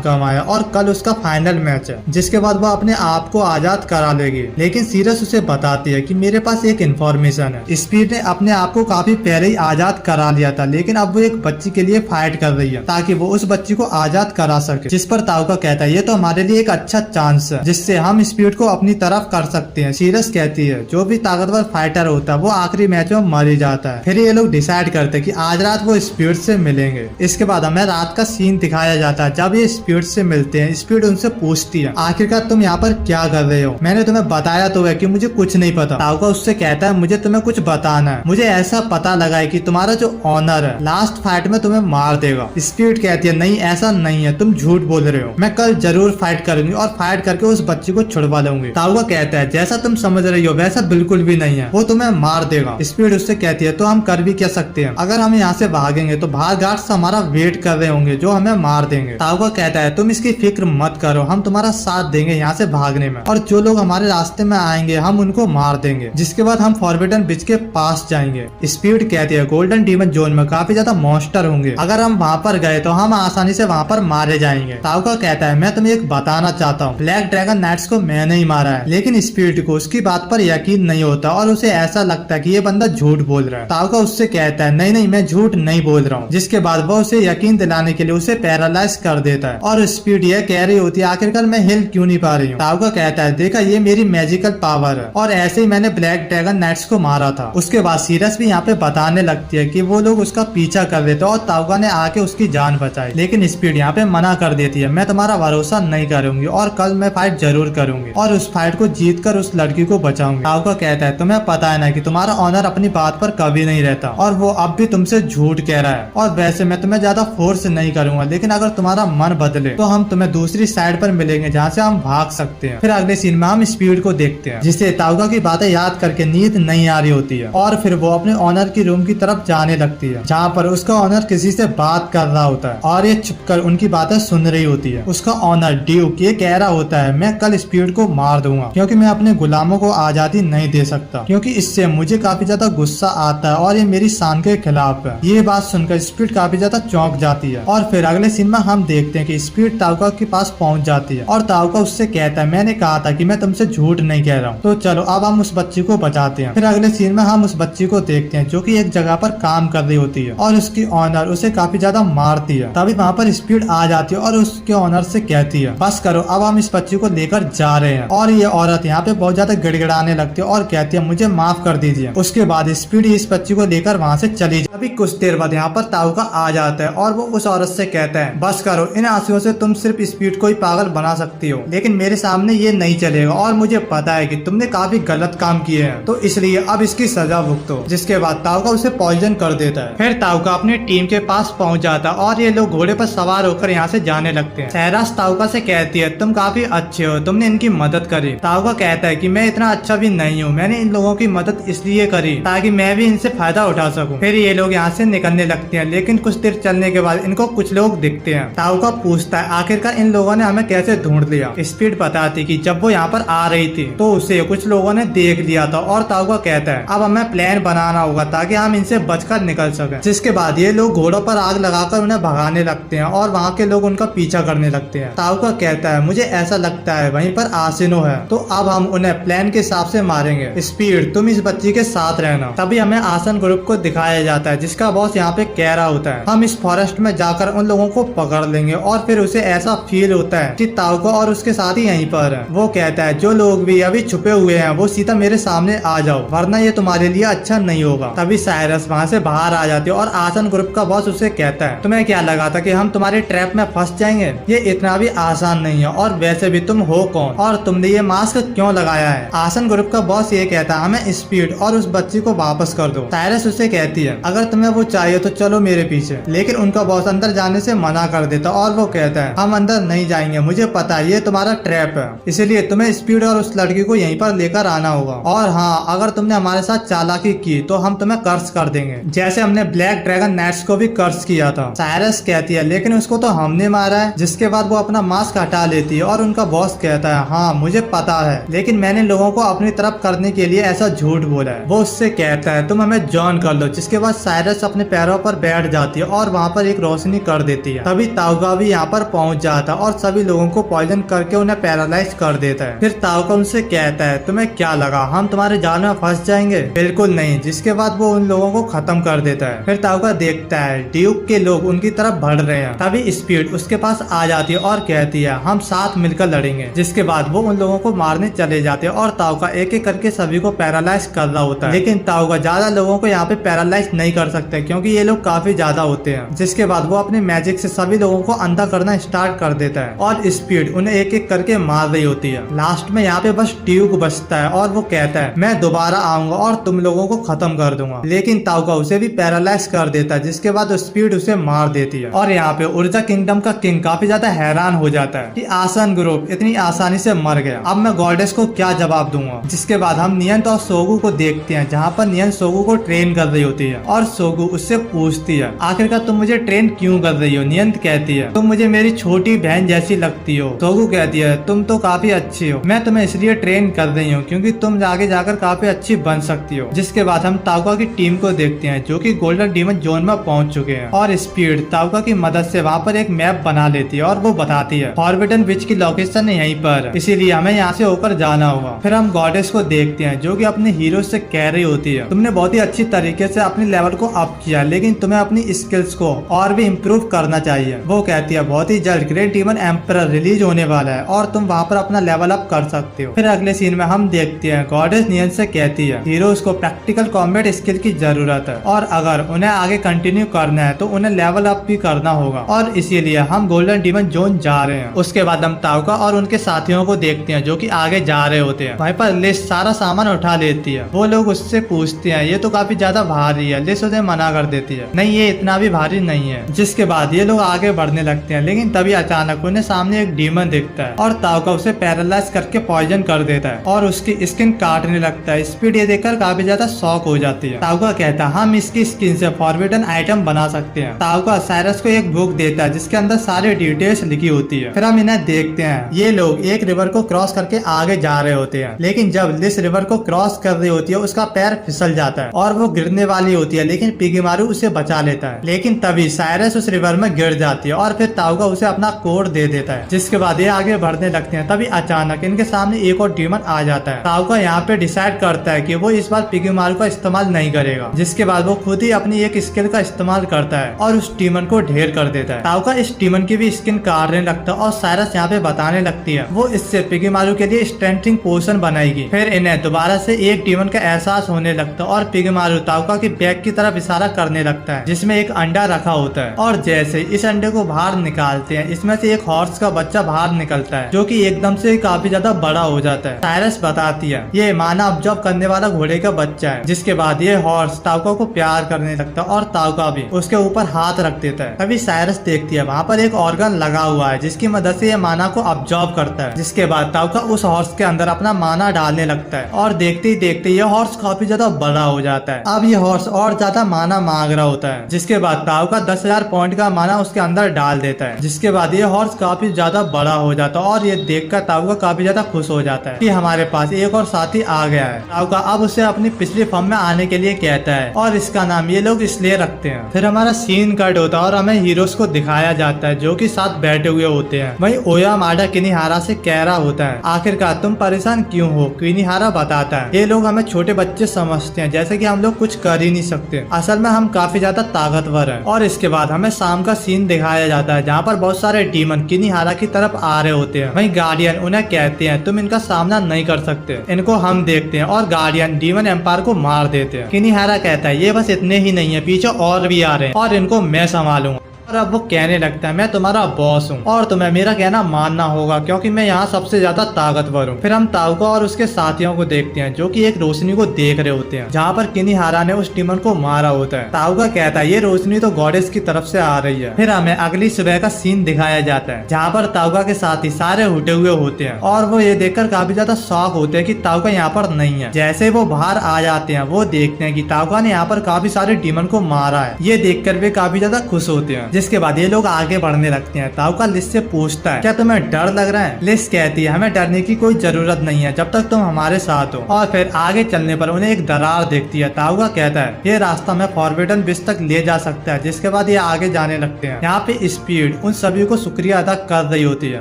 कमाया और कल उसका फाइनल मैच है जिसके बाद वो अपने आप को आजाद करा लेगी। लेकिन सीरियस उसे बताती है कि मेरे पास एक इन्फॉर्मेशन है। स्पीड ने अपने आप को काफी पहले ही आजाद करा लिया था लेकिन अब वो एक बच्ची के लिए फाइट कर रही है ताकि वो उस बच्ची को आजाद करा सके। जिस पर ताउका कहता है ये तो हमारे लिए एक अच्छा चांस है जिससे हम स्पीड को अपनी तरफ कर सकते हैं। सीरियस कहती है जो भी ताकतवर फाइटर होता है वो आखिरी मैच में मर ही जाता है। फिर ये लोग डिसाइड करते हैं कि आज रात वो स्पीड से मिलेंगे। इसके बाद हमें रात का सीन दिखाया जाता है जब ये स्पीड से मिलते हैं। स्पीड उनसे पूछती है आखिरकार तुम यहाँ पर क्या कर रहे हो, मैंने तुम्हें बताया तो है कि मुझे कुछ नहीं पता। ताउका उससे कहता है मुझे तुम्हें कुछ बताना है, मुझे ऐसा पता लगा है कि तुम्हारा जो ऑनर है लास्ट फाइट में तुम्हें मार देगा। स्पीड कहती है नहीं ऐसा नहीं है, तुम झूठ बोल रहे हो, मैं कल जरूर फाइट करूंगी और फाइट करके उस बच्ची को छुड़वा लूंगी। ताउका कहता है जैसा तुम समझ रही हो वैसा बिल्कुल भी नहीं है, वो तुम्हें मार देगा। स्पीड उससे कहती है तो हम कर भी क्या सकते हैं, अगर हम यहाँ से भागेंगे तो बाहर गार्ड्स हमारा वेट कर रहे होंगे जो हमें मार देंगे। ताउका कहता है तुम इसकी फिक्र मत करो, हम तुम्हारा साथ देंगे यहाँ से भागने में और जो लोग हमारे रास्ते में आएंगे हम उनको मार देंगे। जिसके बाद हम फॉरबिडन ब्रिज के पास जाएंगे। स्पीड कहती है गोल्डन डीमन जोन में काफी ज्यादा मॉन्स्टर होंगे, अगर हम वहाँ पर गए तो हम आसानी से वहाँ पर मारे जाएंगे। ताउका कहता है मैं तुम्हें एक बताना चाहता हूँ, ब्लैक ड्रैगन नाइट्स को मैंने ही मारा है। लेकिन स्पीड को उसकी बात पर यकीन नहीं होता और उसे ऐसा लगता है कि ये बंदा झूठ बोल रहा है। ताउका उससे कहता है नहीं नहीं मैं झूठ नहीं बोल रहा हूँ। जिसके बाद वो उसे यकीन दिलाने के लिए उसे पैरालाइज कर देता है और स्पीड ये कह रही होती है आखिरकार मैं हिल क्यों नहीं पा रही हूँ। ताउका कहता है देखा ये मेरी मैजिकल पावर है और ऐसे ही मैंने ब्लैक ड्रैगन नाइट्स को मारा था। उसके बाद सीरियस भी यहाँ पे बताने लगती है कि वो लोग उसका पीछा कर रहे थे और ताउका ने आके उसकी जान बचाई। लेकिन स्पीड यहाँ पे मना कर देती है मैं तुम्हारा भरोसा नहीं करूंगी और कल मैं फाइट जरूर करूंगी और उस फाइट को जीत कर उस लड़की को बचाऊंगी। ताउका कहता है तुम्हें पता है ना कि तुम्हारा ऑनर अपनी बात पर कभी नहीं रहता और वो अब भी तुमसे झूठ कह रहा है और वैसे मैं तुम्हें ज्यादा फोर्स नहीं करूंगा, लेकिन अगर तुम्हारा मन बदले तो हम तुम्हें दूसरी साइड पर मिलेंगे जहाँ से हम भाग सकते हैं। फिर अगले सीन में हम स्पीड को देखते हैं जिसे ताउका की बातें याद करके नींद नहीं आ रही होती है और फिर वो अपने ऑनर की रूम की तरफ जाने लगती है जहाँ पर उसका ऑनर किसी से बात कर रहा होता है और ये छुपकर उनकी बातें सुन रही होती है। उसका ऑनर ड्यूक ये कह रहा होता है मैं कल स्पीड को मार दूंगा क्योंकि मैं अपने गुलामों को आजादी नहीं दे सकता, क्योंकि इससे मुझे काफी ज्यादा गुस्सा आता है और ये मेरी शान के खिलाफ है। ये बात सुनकर स्पीड काफी ज्यादा चौंक जाती है और फिर अगले सीन में हम देखते हैं कि स्पीड ताउका के पास पहुंच जाती है और ताउका उससे कहता है मैंने कहा था कि मैं तुमसे झूठ नहीं कह रहा हूँ, तो चलो अब हम उस बच्ची को बचाते हैं। फिर अगले सीन में हम उस बच्ची को देखते हैं जो कि एक जगह पर काम कर रही होती है और उसकी ऑनर उसे काफी ज्यादा मारती है। तभी वहाँ पर स्पीड आ जाती है और उसके ऑनर से कहती है बस करो अब हम इस बच्ची को लेकर जा रहे हैं। और ये औरत यहाँ पे बहुत ज्यादा गिड़गिड़ाने लगती है और कहती है मुझे माफ कर दीजिए। उसके बाद स्पीड इस बच्ची को लेकर वहाँ से चली जाती है। अभी कुछ देर बाद यहाँ पर ताउका आ जाता है और वो उस औरत से कहता है बस करो, इन आंसुओं से तुम सिर्फ स्पीड को ही पागल बना सकती हो, लेकिन मेरे सामने ये नहीं चलेगा और मुझे पता है कि तुमने काफी गलत काम किए हैं, तो इसलिए अब इसकी सजा भुगतो। जिसके बाद ताउका उसे पॉइजन कर देता है। फिर ताउका अपनी टीम के पास पहुंच जाता है और ये लोग घोड़े पर सवार होकर यहाँ से जाने लगते हैं। सहरास ताउका से कहती है तुम काफी अच्छे हो, तुमने इनकी मदद करी। ताउका कहता है कि मैं इतना अच्छा भी नहीं हूँ, मैंने इन लोगों की मदद इसलिए करी ताकि मैं भी इनसे फायदा उठा सकूं। फिर ये लोग यहाँ से निकलने लगते हैं, लेकिन कुछ देर चलने के बाद इनको कुछ लोग दिखते हैं। ताउका पूछता है आखिरकार इन लोगों ने हमें कैसे ढूंढ लिया। स्पीड बताती कि जब वो यहाँ पर आ रही थी तो उसे कुछ लोगों ने देख लिया था और ताउका कहता है अब हमें प्लान बनाना होगा ताकि हम इनसे बचकर निकल सके। जिसके बाद ये लोग घोड़ों पर आग लगाकर उन्हें भगाने लगते हैं और वहाँ के लोग उनका पीछा करने लगते हैं। ताउका कहता है मुझे ऐसा लगता है वहीं पर आसिनो है, तो अब हम उन्हें प्लान के हिसाब से मारेंगे। स्पीड तुम इस बच्ची के साथ रहना। तभी हमें आसन ग्रुप को दिखाया जाता है जिसका बॉस यहाँ पे कह रहा होता है हम इस फॉरेस्ट में जाकर उन लोगों को पकड़ लेंगे और फिर उसे ऐसा फील होता है कि ताउका और उसके साथ ही यहीं पर है। वो कहता है जो लोग भी अभी छुपे हुए हैं वो सीधा मेरे सामने आ जाओ वरना ये तुम्हारे लिए अच्छा नहीं होगा। तभी साइरस वहाँ से बाहर आ जाती है और आसन ग्रुप का बॉस उसे कहता है तुम्हें क्या लगा था कि हम तुम्हारे ट्रैप में फंस जाएंगे, ये इतना भी आसान नहीं है और वैसे भी तुम हो कौन और तुमने ये मास्क क्यों लगाया है। आसन ग्रुप का बॉस ये कहता है हमें स्पीड और उस बच्ची को वापस कर दो। साइरस उसे कहती है अगर तुम्हें वो चाहिए तो चलो मेरे पीछे, लेकिन उनका बॉस अंदर जाने से मना कर देता और वो कहता है हम अंदर नहीं जाएंगे, मुझे पता है ये तुम्हारा ट्रैप है, इसलिए तुम्हें स्पीड और उस लड़की को यहीं पर लेकर आना होगा और हाँ अगर तुमने हमारे साथ चालाकी की तो हम तुम्हें कर्ज कर देंगे जैसे हमने ब्लैक ड्रैगन नाइट्स को भी कर्ज किया था। साइरस कहती है लेकिन उसको तो हमने मारा है। जिसके बाद वो अपना मास्क हटा लेती है और उनका बॉस कहता है हाँ मुझे पता पता है, लेकिन मैंने लोगों को अपनी तरफ करने के लिए ऐसा झूठ बोला है। वो उससे कहता है तुम हमें जॉइन कर लो, जिसके बाद साइरस अपने पैरों पर बैठ जाती है और वहाँ पर एक रोशनी कर देती है। तभी ताउका भी यहाँ पर पहुँच जाता है और सभी लोगों को पॉइजन करके उन्हें पैरालाइज कर देता है। फिर ताउका उनसे कहता है तुम्हें क्या लगा हम तुम्हारे जाल में फंस जाएंगे? बिल्कुल नहीं। जिसके बाद वो उन लोगों को खत्म कर देता है। फिर ताउका देखता है ड्यूक के लोग उनकी तरफ बढ़ रहे हैं। तभी स्पीड उसके पास आ जाती है और कहती है हम साथ मिलकर लड़ेंगे। जिसके बाद वो उन लोगों को मारने चले जाते हैं और ताउका एक एक करके सभी को पैरालाइज कर रहा होता है। लेकिन ताउका ज्यादा लोगों को यहाँ पे पैरालाइज नहीं कर सकते क्योंकि ये लोग काफी ज्यादा होते हैं। जिसके बाद वो अपने मैजिक से सभी लोगों को अंधा करना स्टार्ट कर देता है और स्पीड उन्हें एक एक करके मार रही होती है। लास्ट में यहाँ पे बस ड्यूक बचता है और वो कहता है मैं दोबारा आऊंगा और तुम लोगों को खत्म कर दूंगा। लेकिन ताउका उसे भी पैरालाइज कर देता है। जिसके बाद स्पीड उसे मार देती है और यहाँ पे ऊर्जा किंगडम का किंग काफी ज्यादा हैरान हो जाता है कि आसान ग्रुप इतनी आसानी से मर गया, अब मैं गॉडेस को क्या जवाब दूंगा। जिसके बाद हम नियंत और सोगू को देखते हैं जहाँ पर नियंत सोगू को ट्रेन कर रही होती है और सोगू उससे पूछती है आखिरकार तुम मुझे ट्रेन क्यों कर रही हो? नियंत कहती है तुम मुझे मेरी छोटी बहन जैसी लगती हो। सोगू कहती है तुम तो काफी अच्छी हो, मैं तुम्हें इसलिए ट्रेन कर रही हूँ क्योंकि तुम आगे जाकर काफी अच्छी बन सकती हो। जिसके बाद हम ताउका की टीम को देखते हैं जो कि गोल्डन डीमन जोन में पहुंच चुके हैं और स्पीड ताउका की मदद से वहाँ पर एक मैप बना लेती है और वो बताती है फॉरबिडन विच की लोकेशन यहीं पर, इसीलिए हमें यहाँ से होकर जाना होगा। फिर हम गॉडेस को देखते हैं जो कि अपने हीरो से कह रही होती है तुमने बहुत ही अच्छी तरीके से अपने लेवल को अप किया, लेकिन तुम्हें अपनी स्किल्स को और भी इम्प्रूव करना चाहिए। वो कहती है बहुत ही जल्द ग्रेट डीमन एम्परर रिलीज होने वाला है और तुम वहाँ पर अपना लेवल अप कर सकते हो। फिर अगले सीन में हम देखते हैं गॉडेस नियंत से कहती है हीरोज को प्रैक्टिकल कॉम्बैट स्किल की जरूरत है और अगर उन्हें आगे कंटिन्यू करना है तो उन्हें लेवल अप भी करना होगा और इसीलिए हम गोल्डन डीमन जोन जा रहे हैं। उसके बाद हम ताउका और उनके साथियों को देखते हैं जो कि आगे जा रहे होते हैं। वहीं पर लिस सारा सामान उठा लेती है। वो लोग उससे पूछते हैं ये तो काफी ज्यादा भारी है। लिस उसे मना कर देती है नहीं ये इतना भी भारी नहीं है। जिसके बाद ये लोग आगे बढ़ने लगते हैं लेकिन तभी अचानक उन्हें सामने एक डीमन दिखता है और ताउका उसे पैरालाइज करके पॉइजन कर देता है और उसकी स्किन काटने लगता है। स्पीड ये देखकर काफी ज्यादा शॉक हो जाती है। ताउका कहता है हम इसकी स्किन से फॉरबिडन आइटम बना सकते हैं। ताउका साइरस को एक बुक देता है जिसके अंदर सारी डिटेल्स लिखी होती है। फिर हम इन्हें देखते हैं ये लोग एक रिवर को क्रॉस करके आगे जा रहे होते हैं, लेकिन जब लिस रिवर को क्रॉस कर रही होती है उसका पैर फिसल जाता है और वो गिरने वाली होती है, लेकिन पिगीमारू उसे बचा लेता है। लेकिन तभी साइरस उस रिवर में गिर जाती है और फिर ताउका उसे अपना कोड दे देता है। जिसके बाद ये आगे बढ़ने लगते हैं। तभी अचानक इनके सामने एक और डीमन आ जाता है। ताउका यहाँ पे डिसाइड करता है कि वो इस बार पिगीमारू का इस्तेमाल नहीं करेगा। जिसके बाद वो खुद ही अपनी एक स्किल का इस्तेमाल करता है और उस डीमन को ढेर कर देता है। ताउका इस डीमन की भी स्किन काटने लगता है और साइरस यहाँ पे बताने लगती है वो इससे पिगीमारू के लिए स्ट्रेंथनिंग पोशन बनाएगी। फिर इन्हें दोबारा से एक डीमन का एहसास होने लगता है और पिगीमारू ताउका की बैग की तरफ इशारा करने लगता है जिसमें एक अंडा रखा होता है और जैसे इस अंडे को बाहर निकालते हैं इसमें से एक हॉर्स का बच्चा बाहर निकलता है जो कि एकदम से काफी ज्यादा बड़ा हो जाता है। साइरस बताती है ये माना ऑब्जर्व करने वाला घोड़े का बच्चा है। जिसके बाद ये हॉर्स ताउका को प्यार करने लगता है और ताउका भी उसके ऊपर हाथ रख देता है। तभी साइरस देखती है वहाँ पर एक ऑर्गन लगा हुआ है जिसकी मदद से ये माना को ऑब्जर्व करता है। जिसके बाद ताउका उस हॉर्स के अंदर अपना माना डालने लगता है और देखते ही देखते ये हॉर्स काफी ज्यादा बड़ा हो जाता है। अब ये हॉर्स और ज्यादा माना मांग रहा होता है। जिसके बाद ताउका 10,000 पॉइंट का माना उसके अंदर डाल देता है। जिसके बाद ये हॉर्स काफी ज्यादा बड़ा हो जाता है और ये देखकर ताउका काफी ज्यादा खुश हो जाता है कि हमारे पास एक और साथी आ गया है। ताउका अब उसे अपनी पिछली फॉर्म में आने के लिए कहता है और इसका नाम ये लोग इसलिए रखते हैं। फिर हमारा सीन कट होता है और हमें हीरोज को दिखाया जाता है जो कि साथ बैठे हुए होते हैं। वहीं ओयामाडा किनिहारा से कह रहा होता है आखिरकार तुम परेशान क्यों हो? किनिहारा बताता है ये लोग हमें छोटे बच्चे समझते हैं जैसे कि हम लोग कुछ कर ही नहीं सकते, असल में हम काफी ज्यादा ताकतवर हैं। और इसके बाद हमें शाम का सीन दिखाया जाता है जहाँ पर बहुत सारे डीमन किनिहारा की तरफ आ रहे होते हैं। वहीं गार्डियन उन्हें कहते हैं तुम इनका सामना नहीं कर सकते, इनको हम देखते हैं और गार्डियन डीमन एम्पायर को मार देते हैं। किनिहारा कहता है ये बस इतने ही नहीं है, पीछे और भी आ रहे हैं और इनको मैं संभालूंगा। और अब वो कहने लगता है मैं तुम्हारा बॉस हूँ और तुम्हें मेरा कहना मानना होगा क्योंकि मैं यहाँ सबसे ज्यादा ताकतवर हूँ। फिर हम ताउका और उसके साथियों को देखते हैं जो कि एक रोशनी को देख रहे होते हैं जहाँ पर किनिहारा ने उस डीमन को मारा होता है। ताउका कहता है ये रोशनी तो गॉडेस की तरफ से आ रही है। फिर हमें अगली सुबह का सीन दिखाया जाता है जहाँ पर ताउका के साथी सारे उठे हुए होते हैं और वो ये देखकर काफी ज्यादा शॉक होते हैं कि ताउका यहाँ पर नहीं है। जैसे वो बाहर आ जाते हैं वो देखते हैं कि ताउका ने यहाँ पर काफी सारे डीमन को मारा है। ये देखकर वे काफी ज्यादा खुश होते हैं। जिसके बाद ये लोग आगे बढ़ने लगते हैं। ताउका लिस से पूछता है क्या तुम्हें डर लग रहा है? लिस कहती है हमें डरने की कोई जरूरत नहीं है जब तक तुम हमारे साथ हो। और फिर आगे चलने पर उन्हें एक दरार दिखती है। ताउका कहता है ये रास्ता हमें फॉरबिडन विश तक ले जा सकता है। जिसके बाद ये आगे जाने लगते हैं। यहाँ पे स्पीड उन सभी को शुक्रिया अदा कर रही होती है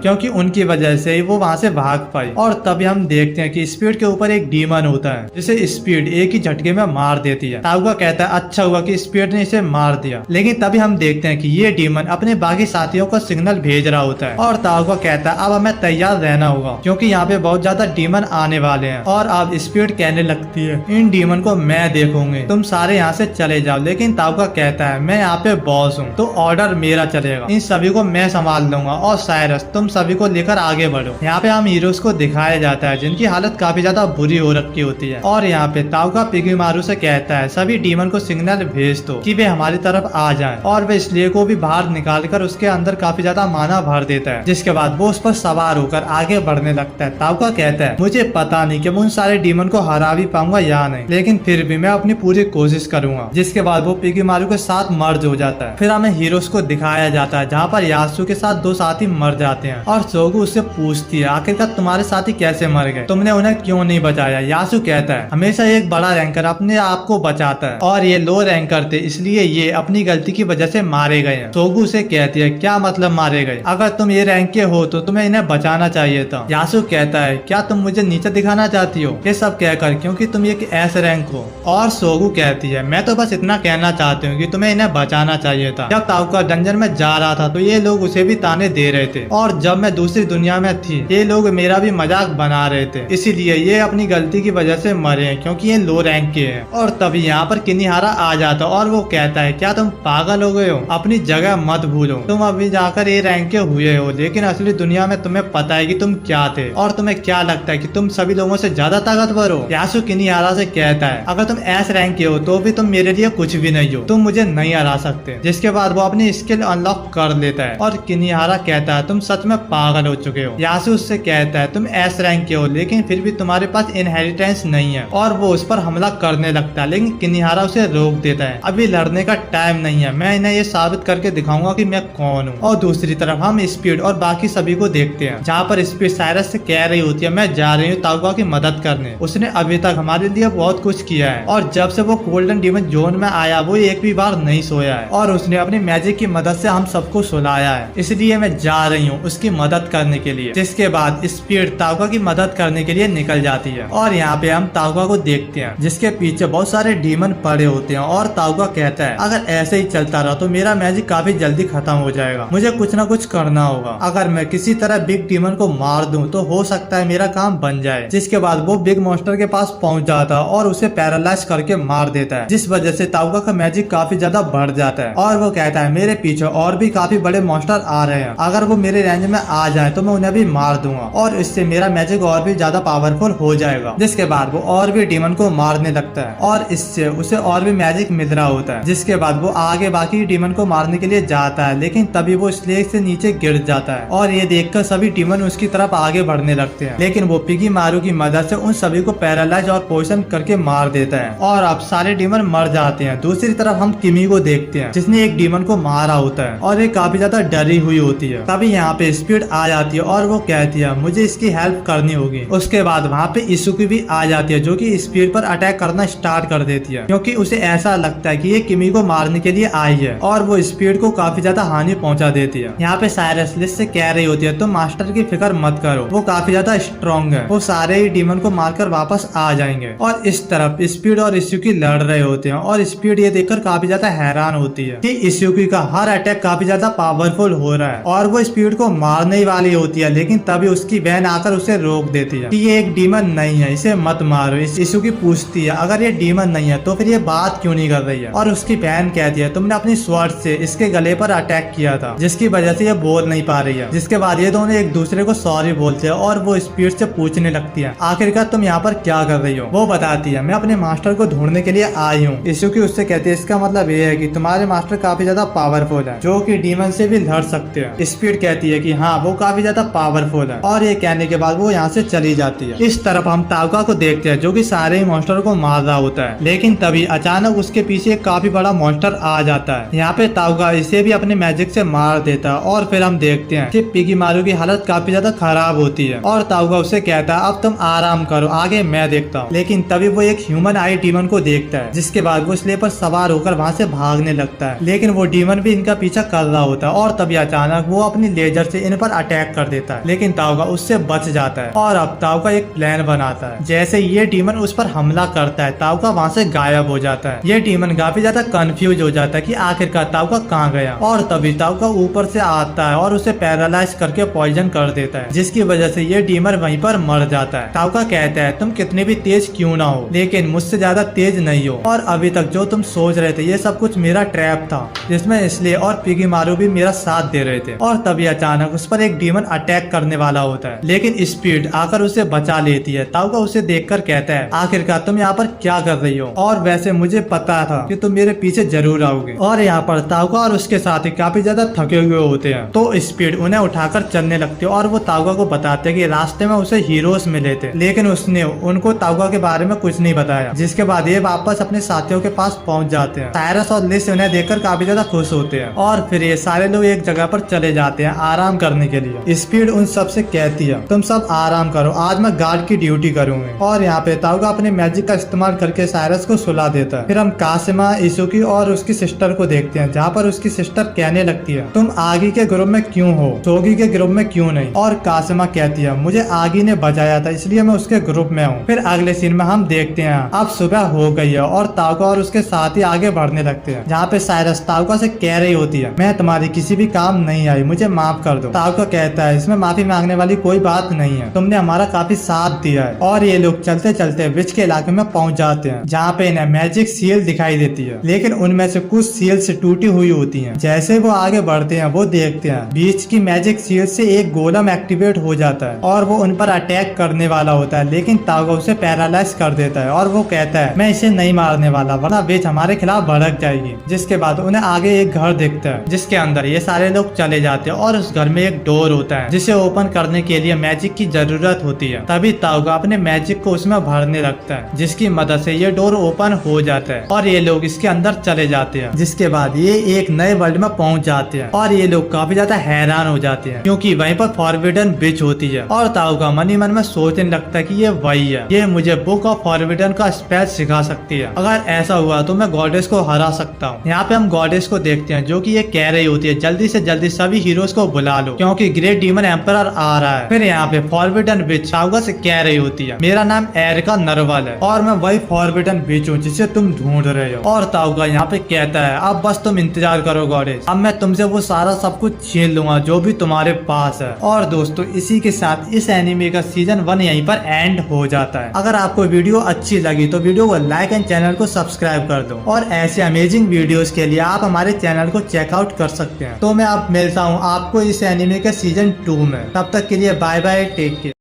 क्योंकि उनकी वजह से ही वो वहाँ से भाग पाई। और तभी हम देखते हैं कि स्पीड के ऊपर एक डीमन होता है जिसे स्पीड एक ही झटके में मार देती है। ताउका कहता है अच्छा हुआ कि स्पीड ने इसे मार दिया। लेकिन तभी हम देखते हैं कि ये डीमन अपने बाकी साथियों को सिग्नल भेज रहा होता है। और ताउका कहता है अब हमें तैयार रहना होगा क्योंकि यहाँ पे बहुत ज्यादा डीमन आने वाले हैं। और अब स्पीड कहने लगती है इन डीमन को मैं देखूंगी, तुम सारे यहाँ से चले जाओ। लेकिन ताउका कहता है मैं यहाँ पे बॉस हूँ तो ऑर्डर मेरा चलेगा, इन सभी को मैं संभाल लूंगा। और साइरस तुम सभी को लेकर आगे बढ़ो। यहाँ पे हम हीरोज को दिखाया जाता है जिनकी हालत काफी ज्यादा बुरी हो रखी होती है। और यहाँ पे ताउका पिगीमारू से कहता है सभी डीमन को सिग्नल भेज दो कि वे हमारी तरफ आ जाएं। और वे इसलिए को भी बाहर निकाल कर उसके अंदर काफी ज्यादा माना भर देता है। जिसके बाद वो उस पर सवार होकर आगे बढ़ने लगता है। ताउका कहता है मुझे पता नहीं कि मैं उन सारे डीमन को हरा भी पाऊंगा या नहीं, लेकिन फिर भी मैं अपनी पूरी कोशिश करूंगा। जिसके बाद वो पिगीमारू के साथ मर्ज हो जाता है। फिर हमें हीरोज को दिखाया जाता है जहाँ पर यासु के साथ दो साथी मर जाते हैं। और सोगु उससे पूछती है आखिरकार तुम्हारे साथी कैसे मर गए, तुमने उन्हें क्यों नहीं बचाया? यासु कहता है हमेशा एक बड़ा रैंकर अपने आप को बचाता है और ये लो रैंकर थे इसलिए ये अपनी गलती की वजह से मारे गए हैं। सोगु से कहती है क्या मतलब मारे गए? अगर तुम ये रैंक के हो तो तुम्हें इन्हें बचाना चाहिए था। यासु कहता है क्या तुम मुझे नीचे दिखाना चाहती हो? ये सब कहकर क्योंकि तुम एक ऐसे रैंक हो। और सोगु कहती है मैं तो बस इतना कहना चाहती हूँ कि तुम्हें इन्हें बचाना चाहिए था। जब ताउका डंजन में जा रहा था तो ये लोग उसे भी ताने दे रहे थे और जब मैं दूसरी दुनिया में थी ये लोग मेरा भी मजाक बना रहे थे, इसीलिए ये अपनी गलती की वजह से मरे हैं क्योंकि ये लो रैंक के हैं। और तभी यहाँ पर किनिहारा आ जाता और वो कहता है क्या तुम पागल हो गए हो? अपनी जगह मत भूलो, तुम अभी जाकर ये रैंक के हुए हो लेकिन असली दुनिया में तुम्हें पता है कि तुम क्या थे और तुम्हें क्या लगता है कि तुम सभी लोगों से ज्यादा ताकतवर हो। यासु किनिहारा से कहता है अगर तुम एस रैंक के हो तो भी तुम मेरे लिए कुछ भी नहीं हो, तुम मुझे नहीं हरा सकते। जिसके बाद वो अपनी स्किल अनलॉक कर लेता है और किनिहारा कहता है तुम सच में पागल हो चुके हो। यासु उससे कहता है तुम एस रैंक के हो लेकिन फिर भी तुम्हारे पास इनहेरिटेंस नहीं है। और वो उस पर हमला करने लगता है लेकिन किनिहारा उसे रोक देता है अभी लड़ने का टाइम नहीं है, मैं इन्हें ये साबित करके दिखाऊंगा कि मैं कौन हूँ। और दूसरी तरफ हम स्पीड और बाकी सभी को देखते हैं जहाँ पर स्पीड साइरस से कह रही होती है मैं जा रही हूँ ताउका की मदद करने, उसने अभी तक हमारे लिए बहुत कुछ किया है और जब से वो गोल्डन डीमन जोन में आया वो एक भी बार नहीं सोया है और उसने अपनी मैजिक की मदद से हम सबको सुलाया है, इसलिए मैं जा रही हूँ उसकी मदद करने के लिए। जिसके बाद स्पीड ताउका की मदद करने के लिए निकल जाती है और यहाँ पे हम ताउका को देखते हैं जिसके पीछे बहुत सारे डीमन पड़े होते हैं। और ताउका कहता है अगर ऐसे ही चलता रहा तो मेरा मैजिक काफी जल्दी खत्म हो जाएगा, मुझे कुछ ना कुछ करना होगा। अगर मैं किसी तरह बिग डीमन को मार दूं तो हो सकता है मेरा काम बन जाए। जिसके बाद वो बिग मॉन्स्टर के पास पहुंच जाता है और उसे पैरालाइज करके मार देता है, जिस वजह से ताउका का मैजिक काफी ज्यादा बढ़ जाता है। और वो कहता है मेरे पीछे और भी काफी बड़े मॉन्स्टर आ रहे हैं, अगर वो मेरे रेंज में आ जाए तो मैं उन्हें भी मार दूंगा और इससे मेरा मैजिक और भी ज्यादा पावरफुल हो जाएगा। जिसके बाद वो और भी डीमन को मारने लगता है और इससे उसे और भी मैजिक मिल रहा होता है। जिसके बाद वो आगे बाकी डीमन को मारने के लिए जाता है लेकिन तभी वो स्लेग से नीचे गिर जाता है और ये देखकर सभी डीमन उसकी तरफ आगे बढ़ने लगते हैं। लेकिन वो पिगीमारू की मदद से उन सभी को पैरालाइज और पोइजन करके मार देता है और अब सारे डीमन मर जाते हैं। दूसरी तरफ हम किमी को देखते हैं जिसने एक डीमन को मारा होता है और ये काफी ज्यादा डरी हुई होती है। तभी यहाँ पे स्पीड आ जाती है और वो कहती है मुझे इसकी हेल्प करनी होगी। उसके बाद वहाँ पे इसुकी भी आ जाती है जो कि स्पीड पर अटैक करना स्टार्ट कर देती है क्योंकि उसे ऐसा लगता है कि ये किमी को मारने के लिए आई है और वो स्पीड को काफी ज्यादा हानि पहुंचा देती है। यहाँ पे साइरस लिस से कह रही होती है तुम मास्टर की फिक्र मत करो, वो काफी ज्यादा स्ट्रॉन्ग है, वो सारे ही डीमन को मारकर वापस आ जाएंगे। और इस तरफ स्पीड और इसुकी लड़ रहे होते हैं और स्पीड ये देखकर काफी ज्यादा हैरान होती है कि इसुकी का हर अटैक काफी ज्यादा पावरफुल हो रहा है और वो स्पीड को मारने ही वाली होती है। लेकिन तभी उसकी बहन आकर उसे रोक देती है कि ये एक डीमन नहीं है, इसे मत मारो। इसुकी पूछती है अगर ये डीमन नहीं है तो फिर ये बात क्यों नहीं कर रही है? और उसकी बहन कहती है तुमने अपनी स्वॉर्ड से इसके गले पर अटैक किया था जिसकी वजह से ये बोल नहीं पा रही है। जिसके बाद ये दोनों एक दूसरे को सॉरी बोलते हैं और वो स्पीड से पूछने लगती है आखिरकार तुम यहाँ पर क्या कर रही हो? वो बताती है मैं अपने मास्टर को ढूंढने के लिए आई हूँ। इसुकी उससे कहती है इसका मतलब ये है कि तुम्हारे मास्टर काफी ज्यादा पावरफुल है जो कि डीमन से भी लड़ सकते हैं। स्पीड कहती है कि हाँ वो काफी ज्यादा पावरफुल है और ये कहने के बाद वो यहाँ से चली जाती है। इस तरफ हम ताउका को देखते हैं जो कि सारे ही मॉन्स्टर को मार रहा होता है लेकिन तभी अचानक उसके पीछे एक काफी बड़ा मॉन्स्टर आ जाता है। यहाँ पे ताउका ताउगा इसे भी अपने मैजिक से मार देता है और फिर हम देखते हैं कि पिगीमारू की हालत काफी ज्यादा खराब होती है और ताउगा उसे कहता है अब तुम आराम करो, आगे मैं देखता हूँ। लेकिन तभी वो एक ह्यूमन आई डीमन को देखता है, जिसके बाद वो स्लेब पर सवार होकर वहाँ से भागने लगता है। लेकिन वो डीमन भी इनका पीछा कर रहा होता है और तभी अचानक वो अपनी लेजर से इन पर अटैक कर देता है, लेकिन ताउगा उससे बच जाता है। और अब ताउगा एक प्लान बनाता है, जैसे ये डीमन उस पर हमला करता है ताउगा वहाँ से गायब हो जाता है। ये डीमन काफी ज्यादा कंफ्यूज हो जाता है कि आखिरकार ताउगा कहाँ गया, और तभी ताउगा ऊपर से आता है और उसे पैरालाइज करके पॉइजन कर देता है, जिसकी वजह से ये डीमन वहीं पर मर जाता है। ताउगा कहता है तुम कितने भी तेज क्यों ना हो, लेकिन मुझसे ज्यादा तेज नहीं हो, और अभी तक जो तुम सोच रहे थे ये सब कुछ मेरा ट्रैप था, जिसमें इसलिए और पिगीमारू भी मेरा साथ दे रहे थे। और तभी अचानक उस पर एक डीमन अटैक करने वाला होता है, लेकिन स्पीड आकर उसे बचा लेती है। ताउगा उसे देखकर कहता है आखिरकार तुम यहाँ पर क्या कर रही हो, और वैसे मुझे पता था कि तुम मेरे पीछे जरूर आओगे। और यहाँ पर ताउगा और उसके साथी काफी ज्यादा थके हुए होते हैं, तो स्पीड उन्हें उठाकर चलने लगती है और वो ताउगा को बताते हैं कि रास्ते में उसे हीरोज मिले थे, लेकिन उसने उनको ताउगा के बारे में कुछ नहीं बताया। जिसके बाद ये वापस अपने साथियों के पास पहुंच जाते हैं। साइरस और लिस उन्हें देखकर काफी ज्यादा खुश होते हैं और फिर ये सारे लोग एक जगह पर चले जाते हैं आराम करने के लिए। स्पीड उन सब से कहती है तुम सब आराम करो, आज मैं गार्ड की ड्यूटी करूंगी। और यहाँ पे ताउगा अपने मैजिक का इस्तेमाल करके साइरस को सुला देता है। फिर हम कासिमा, इसुकी और उसकी सिस्टर को देखते हैं, जहाँ पर उसकी सिस्टर कहने लगती है तुम आगी के ग्रुप में क्यों हो, सोगी के ग्रुप में क्यों नहीं। और कासिमा कहती है मुझे आगी ने बचाया था इसलिए मैं उसके ग्रुप में हूँ। फिर अगले सीन में हम देखते हैं अब सुबह हो गई है और ताउगा और उसके साथी आगे बढ़ने लगते हैं, जहाँ पे साइरस ताउगा से कह रही होती है मैं तुम्हारी किसी भी काम नहीं आई, मुझे माफ कर दो। ताउगा कहता है इसमें माफी मांगने वाली कोई बात नहीं है, तुमने हमारा काफी साथ दिया है। और ये लोग चलते चलते विच के इलाके में पहुंच जाते हैं, जहाँ पे इन्हें मैजिक सील दिखाई देती है, लेकिन उनमें से कुछ सील से टूटी हुई होती हैं। जैसे वो आगे बढ़ते हैं वो देखते हैं बीच की मैजिक सील से एक गोलम एक्टिवेट हो जाता है और वो उन पर अटैक करने वाला होता है, लेकिन ताउगा उसे पैरालाइज कर देता है और वो कहता है मैं इसे नहीं मारने वाला वरना विच हमारे खिलाफ भड़क जाएगी। जिसके बाद उन्हें आगे एक घर दिखता है जिसके अंदर ये सारे लोग चले जाते हैं और उस घर में एक डोर होता है जिसे ओपन करने के लिए मैजिक की जरूरत होती है। तभी ताउगा अपने मैजिक को उसमें भरने लगता है, जिसकी मदद से ये डोर ओपन हो जाता है और ये लोग इसके अंदर चले जाते हैं। जिसके बाद ये एक नए वर्ल्ड में पहुंच जाते हैं और ये लोग काफी ज्यादा हैरान हो जाते हैं क्योंकि वहीं पर फॉरबिडन विच होती है। और ताउगा मन ही मन में सोचने लगता है कि ये वही है, ये मुझे बुक ऑफ फॉरबिडन का स्पेल सिखा सकती है। अगर ऐसा हुआ तो मैं गॉडेस को हरा सकता हूँ। यहाँ पे हम गॉडेस को देखते हैं जो कि ये कह रही होती है जल्दी से जल्दी सभी हीरोज को बुला लो क्योंकि ग्रेट डीमन एम्परर आ रहा है। फिर यहाँ पे फॉरबिडन विच ताउगा से कह रही होती है मेरा नाम एरिका नरवल है और मैं वही फॉरबिडन विच हूँ जिसे तुम ढूंढ रहे हो। और ताउगा यहाँ पे कहता है अब बस तुम इंतजार करो गॉडेस, अब मैं तुमसे वो सारा सब कुछ छीन लूंगा जो भी तुम्हारे पास है। और दोस्तों इसी के साथ इस एनिमे का सीजन 1 यहीं पर एंड हो जाता है। अगर आपको वीडियो अच्छी लगी तो वीडियो को लाइक एंड चैनल को सब्सक्राइब कर दो और ऐसे अमेजिंग वीडियोस के लिए आप हमारे चैनल को चेकआउट कर सकते हैं। तो मैं अब मिलता हूँ आपको इस एनिमे के सीजन 2 में, तब तक के लिए बाय बाय, टेक केयर।